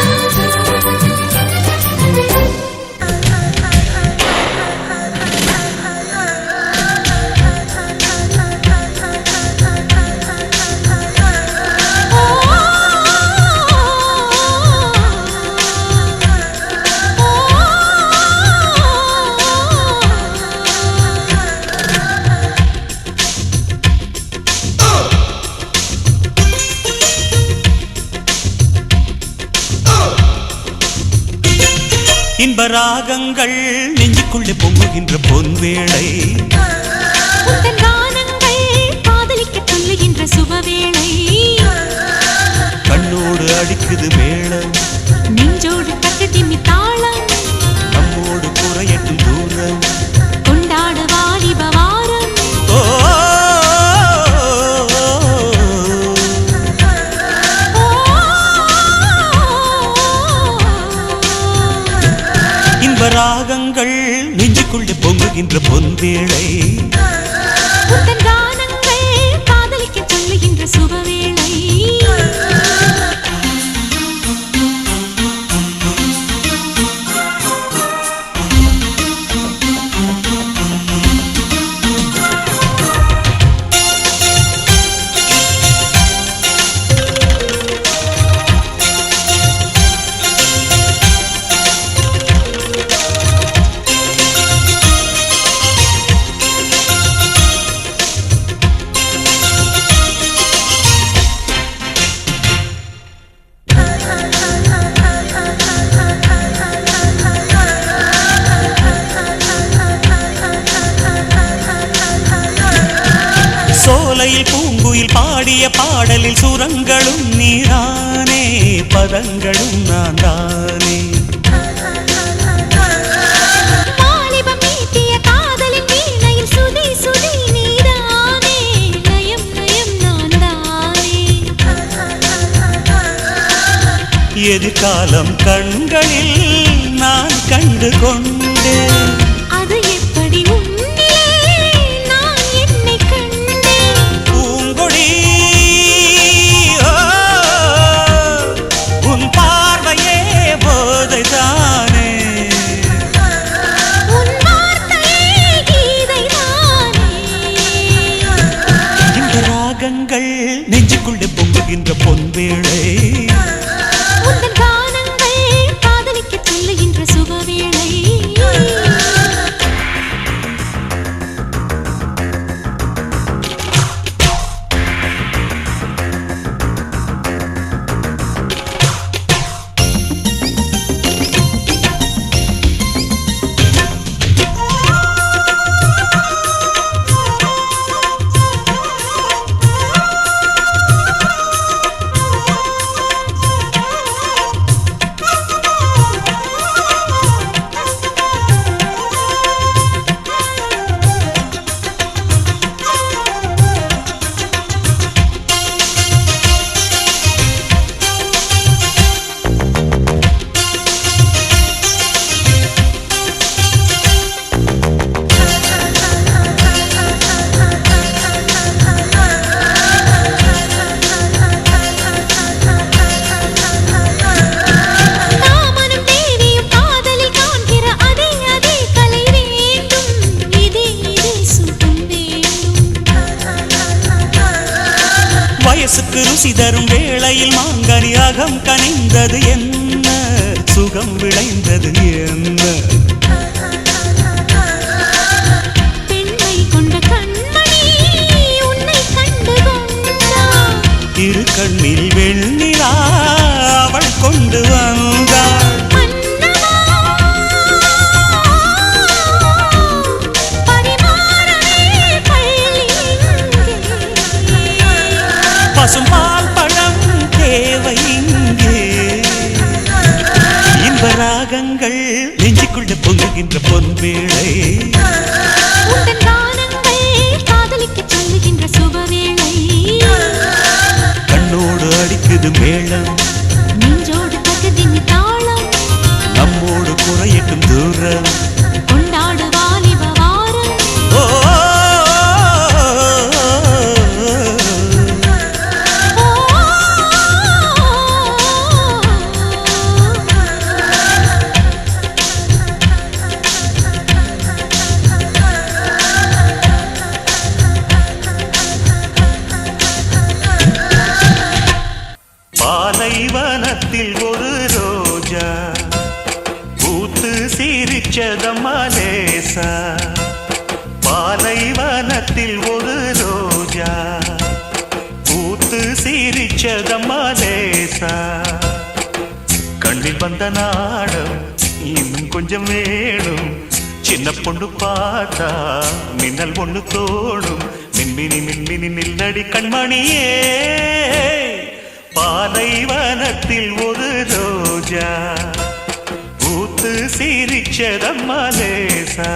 இன்ப ராகங்கள் நெஞ்சுக்குள்ளே பொங்குகின்ற பொன்வேளை, உந்தன் கானங்கள் காதலிக்க சொல்லுகின்ற சுபவேளை. கண்ணோடு அடிக்குது மேளம், நெஞ்சோடு கட்டு திம்மி தாளம், நம்மோடு குறையட்டும் தூரம். கொண்டாட வாலிப வாரம். ஓ இன்ப ராகங்கள் நெஞ்சுக்குள்ளே பொங்குகின்ற பொன்வேளை, உந்தன் கானங்கள் காதலிக்க சொல்லுகின்ற சுபவேளை. சோலையில் பூங்குயில் பாடிய பாடலில் சுரங்களும் நீரானே, பதங்களும் நான் தானே. வாலிபம் மீட்டிய காதலின் வீணையில் சுதி சுதி நீதானே. லயம் லயம் நான் தானே. எதிர்காலம் கண்களில் நான் கண்டு கொண்டேன். அது எப்படி உன்னிலே நான் என்னை கண்டேன். பூங்கொடி ஓ, உன் பார்வையே போதைதானே. உன் வார்த்தையே கீதைதானே. இந்த ராகங்கள் நெஞ்சுக்குள்ளே பொங்குகின்ற பொன்வேளை, உந்தன் கானங்கள் காதலிக்க சொல்லுகின்ற சுபவேளை. வயசுக்கு ருசி தரும் வேளை வெள்ளையில் மாங்கனி அகம் கனிந்தது என்ன சுகம் விளைந்தது என்ன பெண்மை கொண்ட கண்மணி உன்னை கண்டு கொண்டாள் இரு கண்ணில் வெண்ணிலா அவள் கொண்டு வந்தாள் பசும்பால் பழம் தேவை இங்கே இன்ப ராகங்கள் நெஞ்சுக்குள்ள பொங்குகின்ற பொன்வேளை உந்தன் கானங்கள் காதலிக்க சொல்லுகின்ற சுபவேளை கண்ணோடு அடிக்குது மேளம் நெஞ்சோடு தகுதின் தாளம் நம்மோடு குறையட்டும் தூரம் கொண்டாடு வாலிப வாரம் ஓ பாலைவனத்தில் ஒரு ரோஜா பூத்து சிரிச்சதம்மா லேசா பாலைவனத்தில் ஒரு ரோஜா பூத்து சிரிச்சதம்மா லேசா கண்ணில் வந்த நாடம் இன்னும் கொஞ்சம் வேணும் சின்ன பொண்ணு பார்த்தா மின்னல் ஒண்ணு தோணும் மின்மினி மின்மினி நில்லடி கண்மணியே பாலைவனத்தில் ஒரு ரோஜா பூத்து சிரிச்சதம்மா லேசா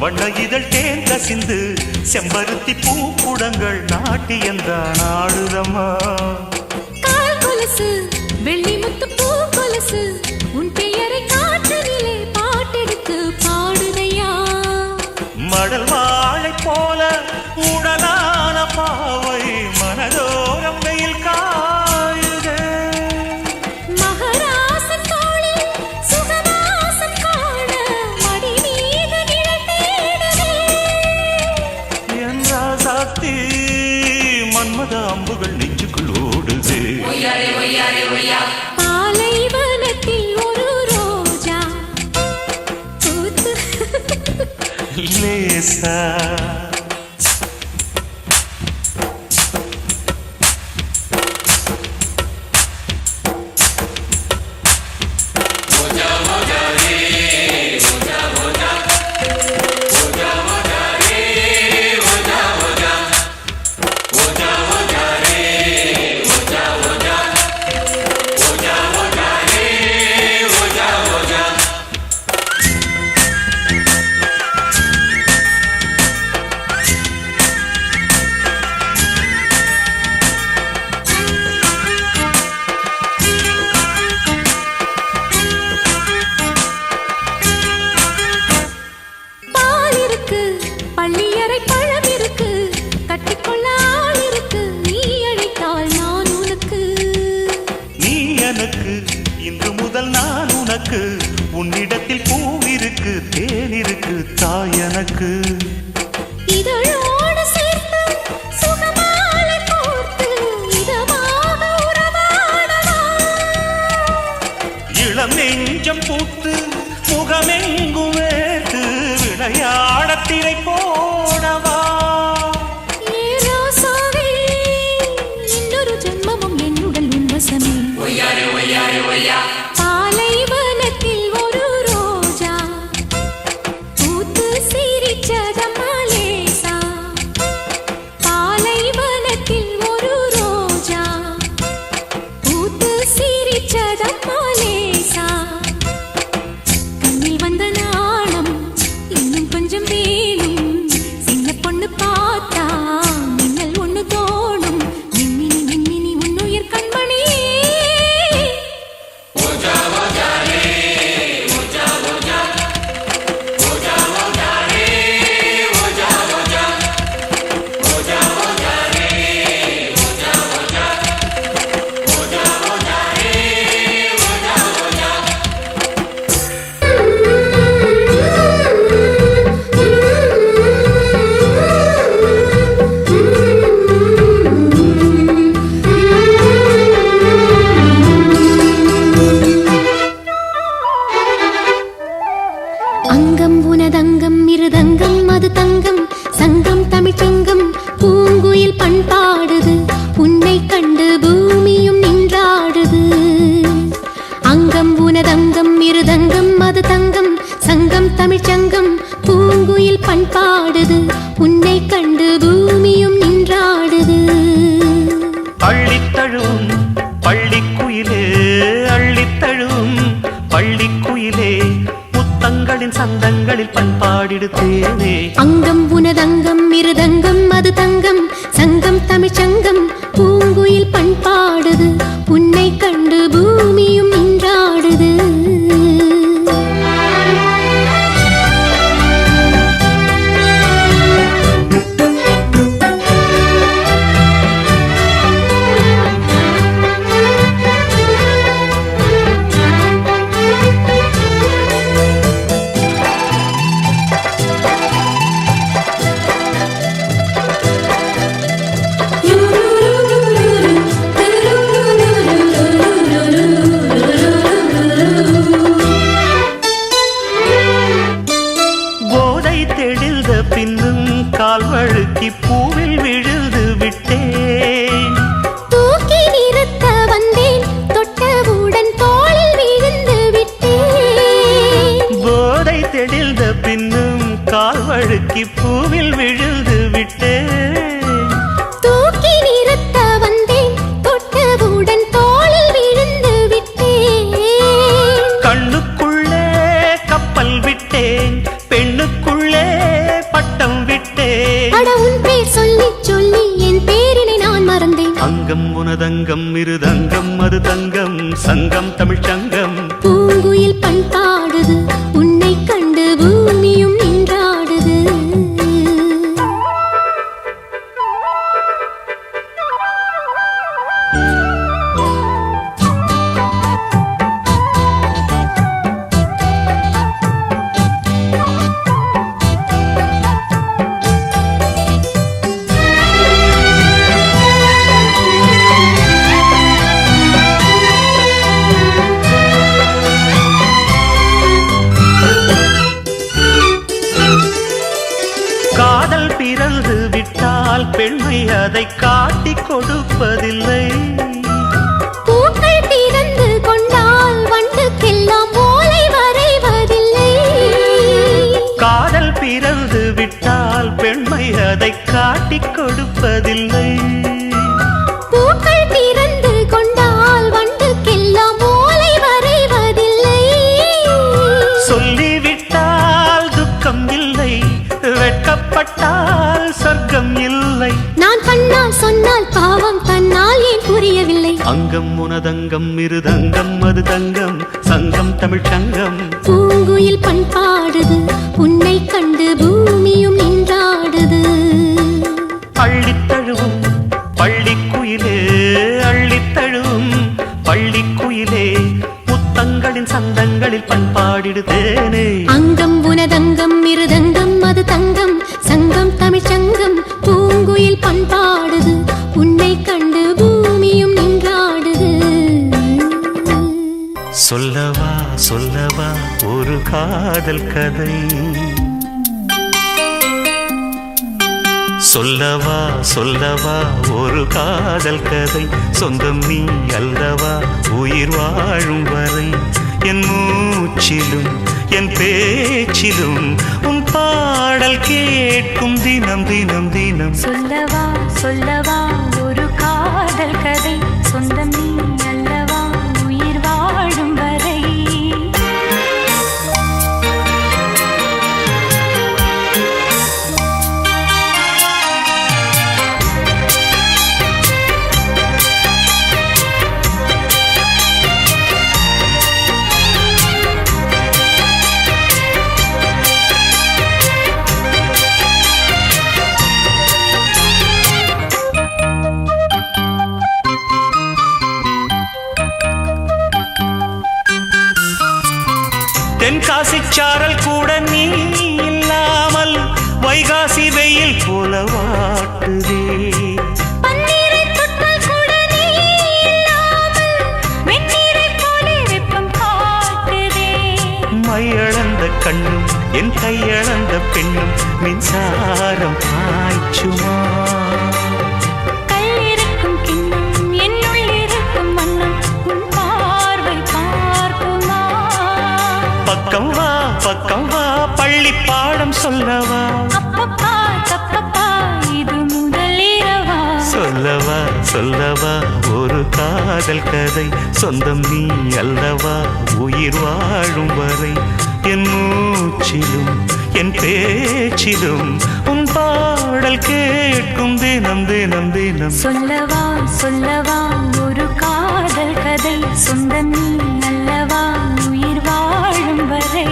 வண்ண இதழ் தேன் கசிந்து செம்பருத்தி பூக்குடங்கள் நாட்டியந்தான் ஆடுதம்மா கால் கொலுசு வெள்ளி முத்து பூ கொலுசு உன் பெயரை காற்றிலே பாட்டெடுத்து பாடுதையா மடல் வாழை போல உடலான பாவை மனதோரம் வெயில் காயுதே மகராசன் தோளில் சுகவாசம் காண மடி மீது நிழல் தேடுதே என் ராசாத்தி மன்மத அம்புகள் நெஞ்சுக்குள் ஓடுதே பாலைவனத்தில் ஒரு ரோஜா பூத்து லேசா அள்ளித்தழுவும் பள்ளிக்குயிலே அள்ளித்தழுவும் பள்ளிக்குயிலே முத்தங்களின் சந்தங்களில் பண்பாடிடுத்தேனே அங்கம் உனதங்கம் மிருதங்கம் அது தங்கம் சங்கம் தமிழ்ச்சங்கம் பூங்குயில் பண்பாடுது உன்னை கண்டு பூமியும் நின்றாடுது கால் வழுக்கி பூவில் விழுது விட்டேன் தூக்கி நிறுத்த வந்தேன் தொட்டவுடன் தோளில் விழுந்து விட்டேன் போதை தெளிந்த பின்னும் கால் வழுக்கி பூவில் விழுந்து விட்டேன் தூக்கி நிறுத்த வந்தேன் தொட்டவுடன் தோளில் விழுந்து விட்டேன் கண்ணுக்குள்ளே கப்பல் விட்டேன் பெண்ணுக்குள்ளே பட்டம் விட்டேன் அட உன் பேர் சொல்லி சொல்லி என் பேரினை நான் மறந்தேன் அங்கம் உனதங்கம் மிருதங்கம் அது தங்கம் சங்கம் தமிழ்ச்சங்கம் பூங்குயில் பண்பாடுது உன்னை கண்டு பூமியும் நின்றாடுது காதல் பிறந்து விட்டால் பெண்மை அதை காட்டிக் கொடுப்பதில்லை பூக்கள் திறந்து கொண்டால் வண்டுக்கெல்லாம் ஓலை வரைவதில்லை காதல் பிறந்து விட்டால் பெண்மை அதை காட்டிக் கொடுப்பதில்லை பூக்கள் திறந்து கொண்டால் வண்டுக்கெல்லாம் ஓலை வரைவதில்லை சொல்லிவிட்டால் துக்கம் இல்லை வெட்கப்பட்டால் சொர்க்கம் இல்லை நான் கண்ணால் சொன்னால் பாவம் தன்னால் ஏன் புரியவில்லை அங்கம் உனதங்கம் மிருதங்கம் அது தங்கம் சங்கம் தமிழ்ச்சங்கம் பூங்குயில் பண்பாடுது உன்னை கண்டு பூமியும் நின்றாடுது அள்ளித்தழுவும் பள்ளிக்குயிலே அள்ளித்தழுவும் பள்ளிக்குயிலே முத்தங்களின் சந்தங்களில் பண்பாடிடுதேனே அங்கம் உனதங்கம் மிருதங்கம் அது தங்கம் சங்கம் தமிழ்ச்சங்கம் பூங்குயில் பண்பாடுது உன்னை கண்டு பூமியும் நின்றாடுது சொல்லவா சொல்லவா ஒரு காதல் கதை சொல்லவா சொல்லவா ஒரு காதல் கதை சொந்தம் நீ அல்லவா உயிர் வாழும் வரை என் மூச்சிலும் என் பேச்சிலும் உன் பாடல் கேட்கும் தினம் தினம் தினம் சொல்லவா சொல்லவா ஒரு காதல் கதை சொந்தம் நீ அல்லவா உயிர் வாழும் வரை தென்காசி சாரல் கூட நீ இல்லாமல் வைகாசி வெயில் போல வாட்டுதே பன்னீரை தொட்டால் கூட நீ இல்லாமல் வெந்நீரை போல வெப்பம் காட்டுதே மையளந்த கண்ணும் என் கையளந்த பெண்ணும் மின்சாரம் பாய்ச்சுமா கல்லிருக்கும் கிண்ணம் என்னுள் இருக்கும் வண்ணம் உன் பார்வை பார்க்குமா பக்கம் வா பள்ளி பாடம் சொல்லவா அப்பப்பா தப்பப்பா இது முதலிரவா சொல்லவா சொல்லவா ஒரு காதல் கதை சொந்தம் நீ அல்லவா உயிர் வாழும் வரை என் மூச்சிலும் என் பேச்சிலும் உன் பாடல் கேட்கும் தினம் தினம் தினம் சொல்லவா சொல்லவா ஒரு காதல் கதை சொந்தம் நீ அல்லவா உயிர் வாழும் வரை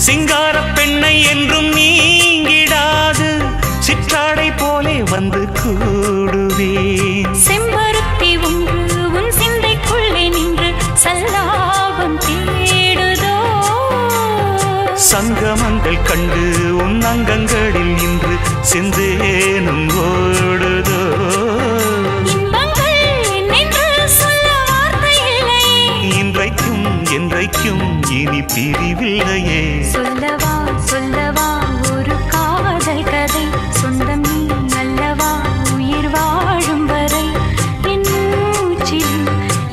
சிங்கார பெண்ணை என்றும் நீங்கிடாது சிற்றாடை போலே வந்து கூடுவேன் செம்பருத்தி ஒன்று உன் சிந்தைக்குள்ளே நின்று சல்லாபம் தேடுதோ சங்கமங்கள் கண்டு உன் அங்கங்களில் இன்று சிந்தேனும் ஓடுதோ இன்பங்கள் நின்று சொல்ல வார்த்தை இல்லை இன்றைக்கும் என்றைக்கும் இனி பிரிவில்லையே சொல்லவா சொல்லவா ஒரு காதல் கதை சொந்தம் நீ அல்லவா உயிர் வாழும் வரை என் மூச்சிலும்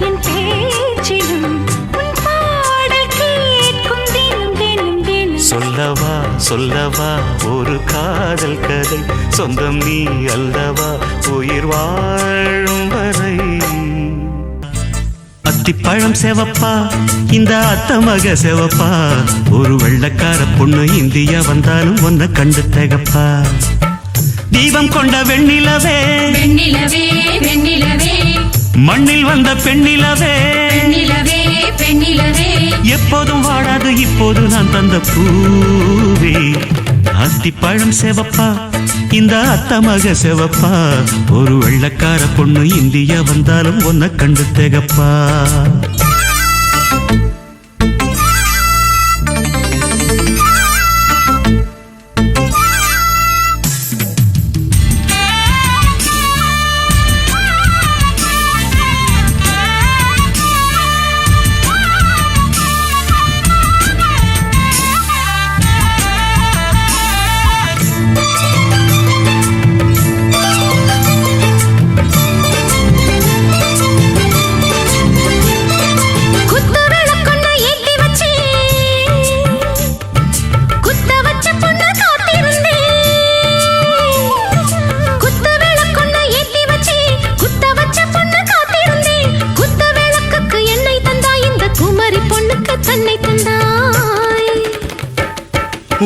என் பேச்சிலும் உன் பாடல் கேட்கும் தினம் தினம் தினம் சொல்லவா சொல்லவா ஒரு காதல் கதை சொந்தம் நீ அல்லவா உயிர் வாழும் வரை அத்திப்பழம் செவப்பா இந்த அத்தமக செவப்பா ஒரு வெள்ளக்கார பொண்ணு இந்தியா வந்தாலும் ஒன்ன கண்டு தகப்பா தீபம் கொண்ட வெண்ணிலவே வெண்ணிலவே வெண்ணிலவே மண்ணில் வந்த பெண்ணிலவே வெண்ணிலவே வெண்ணிலவே எப்போதும் வாடாது இப்போது நான் தந்த பூவே அத்திப்பழம் செவப்பா இந்த அத்தமக செவப்பா ஒரு வெள்ளக்கார பொண்ணு இந்தியா வந்தாலும் ஒன்ன கண்டு தகப்பா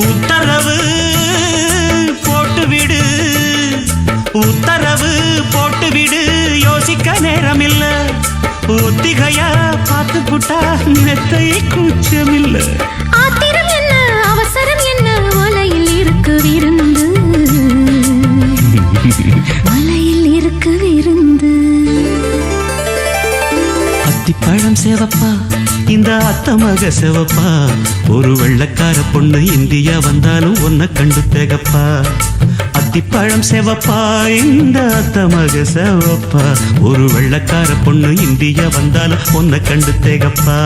உத்தரவு போட்டுவிடு உத்தரவு போட்டுவிடு யோசிக்க நேரமில்ல ஒத்திகையா பார்த்து புட்டா மெத்தை கூச்சமில்ல ஆத்திரம் என்ன அவசரம் என்ன மலையில் இருக்கு விருந்து மலையில் இருக்கு விருந்து அத்திப்பழம் சேவப்பா இந்த அத்தமக செவப்பா ஒரு வெள்ளக்கார பொண்ணு இந்தியா வந்தாலும் ஒன்ன கண்டு தகப்பா அத்திப்பழம் செவப்பா இந்த அத்தமக செவப்பா ஒரு வெள்ளக்கார பொண்ணு இந்தியா வந்தாலும் ஒன்ன கண்டு தகப்பா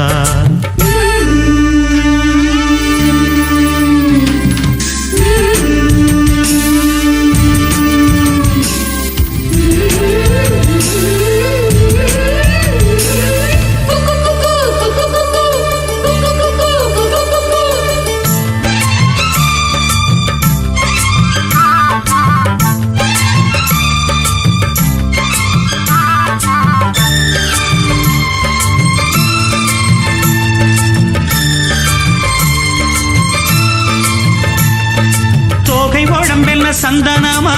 சந்தனமா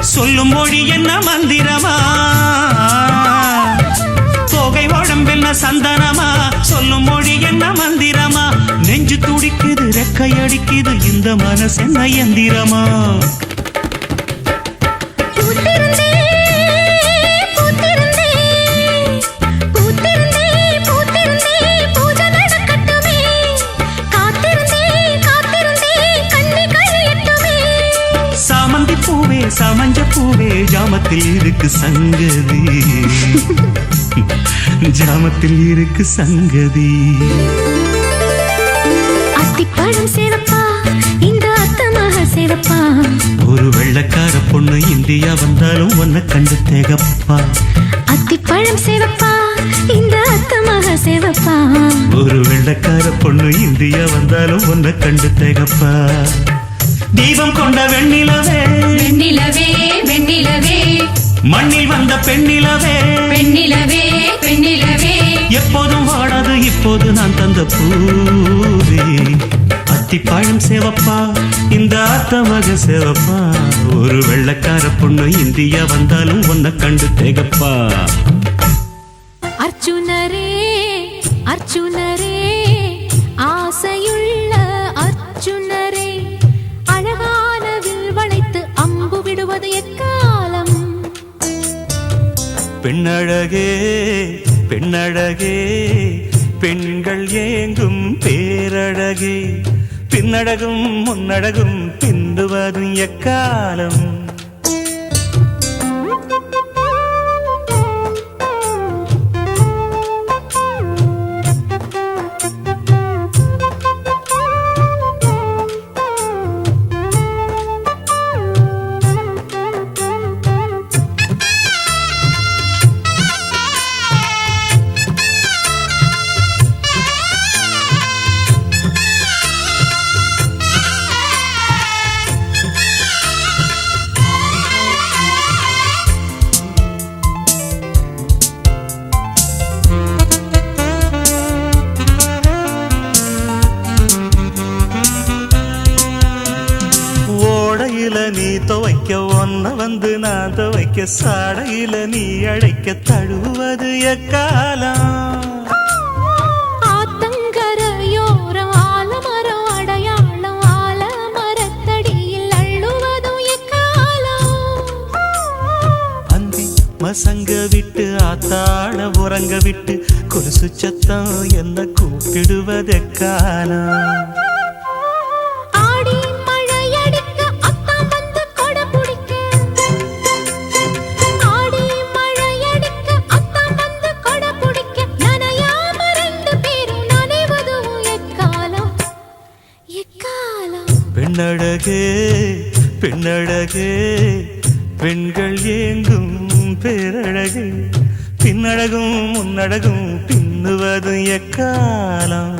சொல்லும் மொழி என்ன மந்திரமா தோகை உடம்பென்ன சந்தனமா சொல்லும் மொழி என்ன மந்திரமா நெஞ்சு துடிக்குது ரெக்கை அடிக்குது இந்த மனசு என்ன எந்திரமா சமஞ்ச பூவே ஜாமத்தில் இருக்கு சங்கதி ஜாமத்தில் இருக்கு சங்கதி. அத்திப்பழம் சேவப்பா இந்த அத்தமாக சேவப்பா, ஒரு வெள்ளக்கார பொண்ணு இந்தியா வந்தாலும் உன்னை கண்டு தேகப்பா. அத்திப்பழம் சேவப்பா இந்த அத்தமாக சேவப்பா, ஒரு வெள்ளக்கார பொண்ணு இந்தியா வந்தாலும் உன்னை கண்டு தேகப்பா. தீபம் கொண்ட வெண்ணிலவே வெண்ணிலவே வெண்ணிலவே மண்ணில் வந்த பெண்ணிலவே பெண்ணிலவே பெண்ணிலவே எப்போதும் வாடாது இப்போது நான் தந்த பூவே. அத்திப்பழம் சேவப்பா இந்த அத்தமக சேவப்பா, ஒரு வெள்ளக்கார பொண்ணு இந்தியா வந்தாலும் உன்னை கண்டு தேகப்பா. அர்ஜுனரே அர்ஜுனரே ஆசையுள்ள அர்ஜுனரே, அழகான வில் வளைத்து அம்பு விடுவது எக்காலம். பெண்ணழகே பெண்ணழகே பெண்கள் ஏங்கும் பேரழகே, பின்னழகும் முன்னழகும் பிந்துவதும் எக்காலம். நீ துவைக்க ஒன்ன வந்து நான் துவைக்க, சாடையில நீ அழைக்க தழுவது எக்காலம். ஆத்தங்கரையோரம் ஆலமரம் அடையாளம், ஆலமரத்தடியில் அள்ளுவதும் எக்காலம். அந்தி மசங்க விட்டு ஆத்தாட உறங்க விட்டு கொலுசு சத்தம் என்ன கூப்பிடுவதெக்காலம். பெண்ணழகே பெண்ணழகே பெண்கள் ஏங்கும் பேரழகே, பின்னழகும் முன்னழகும் பின்னுவதும் எக்காலம்.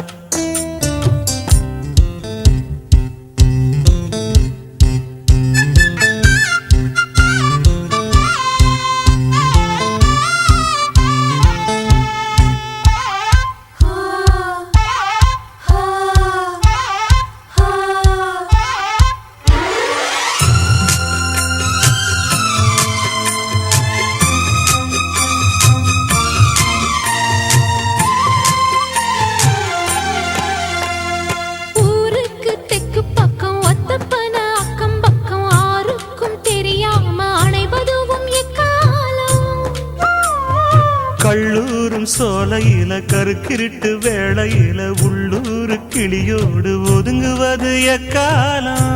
கள்ளூரும் சோலையில கருக்கிருட்டு வேளையில உள்ளூரு கிளியோடு ஒதுங்குவது எக்காலம்.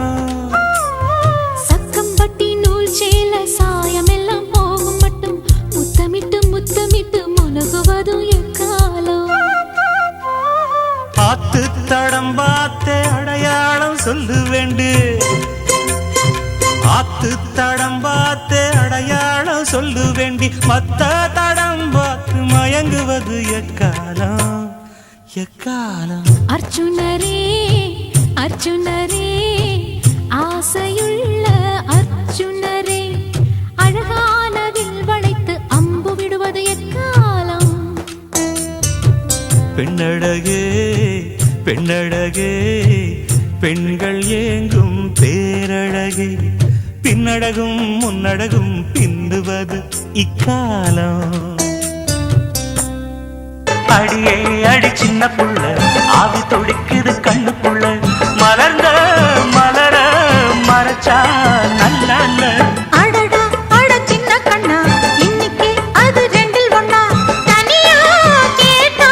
சக்கம்பட்டி நூல் சேல சாயம் எல்லாம் போகும் மட்டும் முத்தமிட்டு முத்தமிட்டு முழுகுவதும் எக்காலம். பார்த்து தடம் பார்த்தே அடையாளம் சொல்லு வேண்டு, ஆத்து தடம் பார்த்தே அடையாளம் சொல்லு வேண்டி, மத்த தடம் பார்த்து மயங்குவது எக்காலம் எக்காலம். அர்ஜுனரே அர்ஜுனரே ஆசையுள்ள அர்ஜுனரே, அழகான வில் வளைத்து அம்பு விடுவது எக்காலம். பெண்ணழகே பெண்ணழகே பெண்கள் ஏங்கும் பேரழகே, பின்னழகும் முன்னழகும் பிந்துவது இக்காலம். அடியே அடி சின்ன புள்ள ஆவி துடிக்குது கண்ணுக்குள்ள, மலர்ந்த மலர மறைச்சா நல்ல அடடா அட சின்ன கண்ணா, இன்னைக்கு அது ரெண்டில் ஒண்ணா, தனியா கேட்டா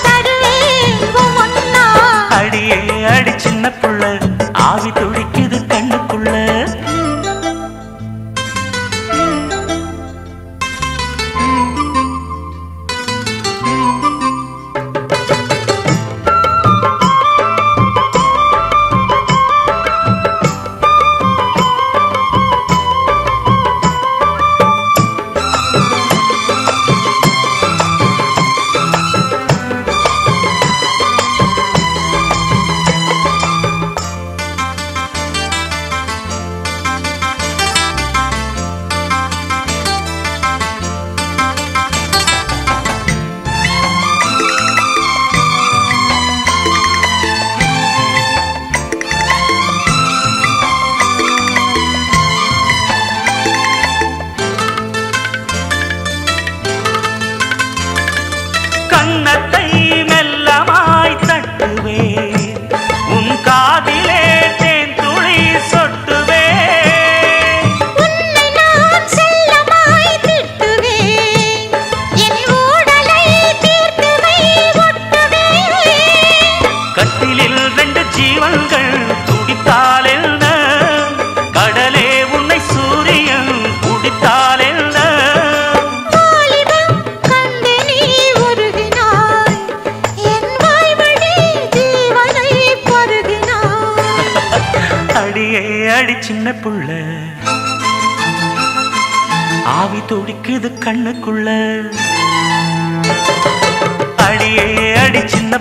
தருவேன் ஒண்ணா. அடியே அடி சின்ன புள்ள ஆவி துடிக்குது கண்ணுக்குள்ள. அடி சின்ன புள்ள ஆவி துடிக்குது கண்ணுக்குள்ள அடியே அடி சின்ன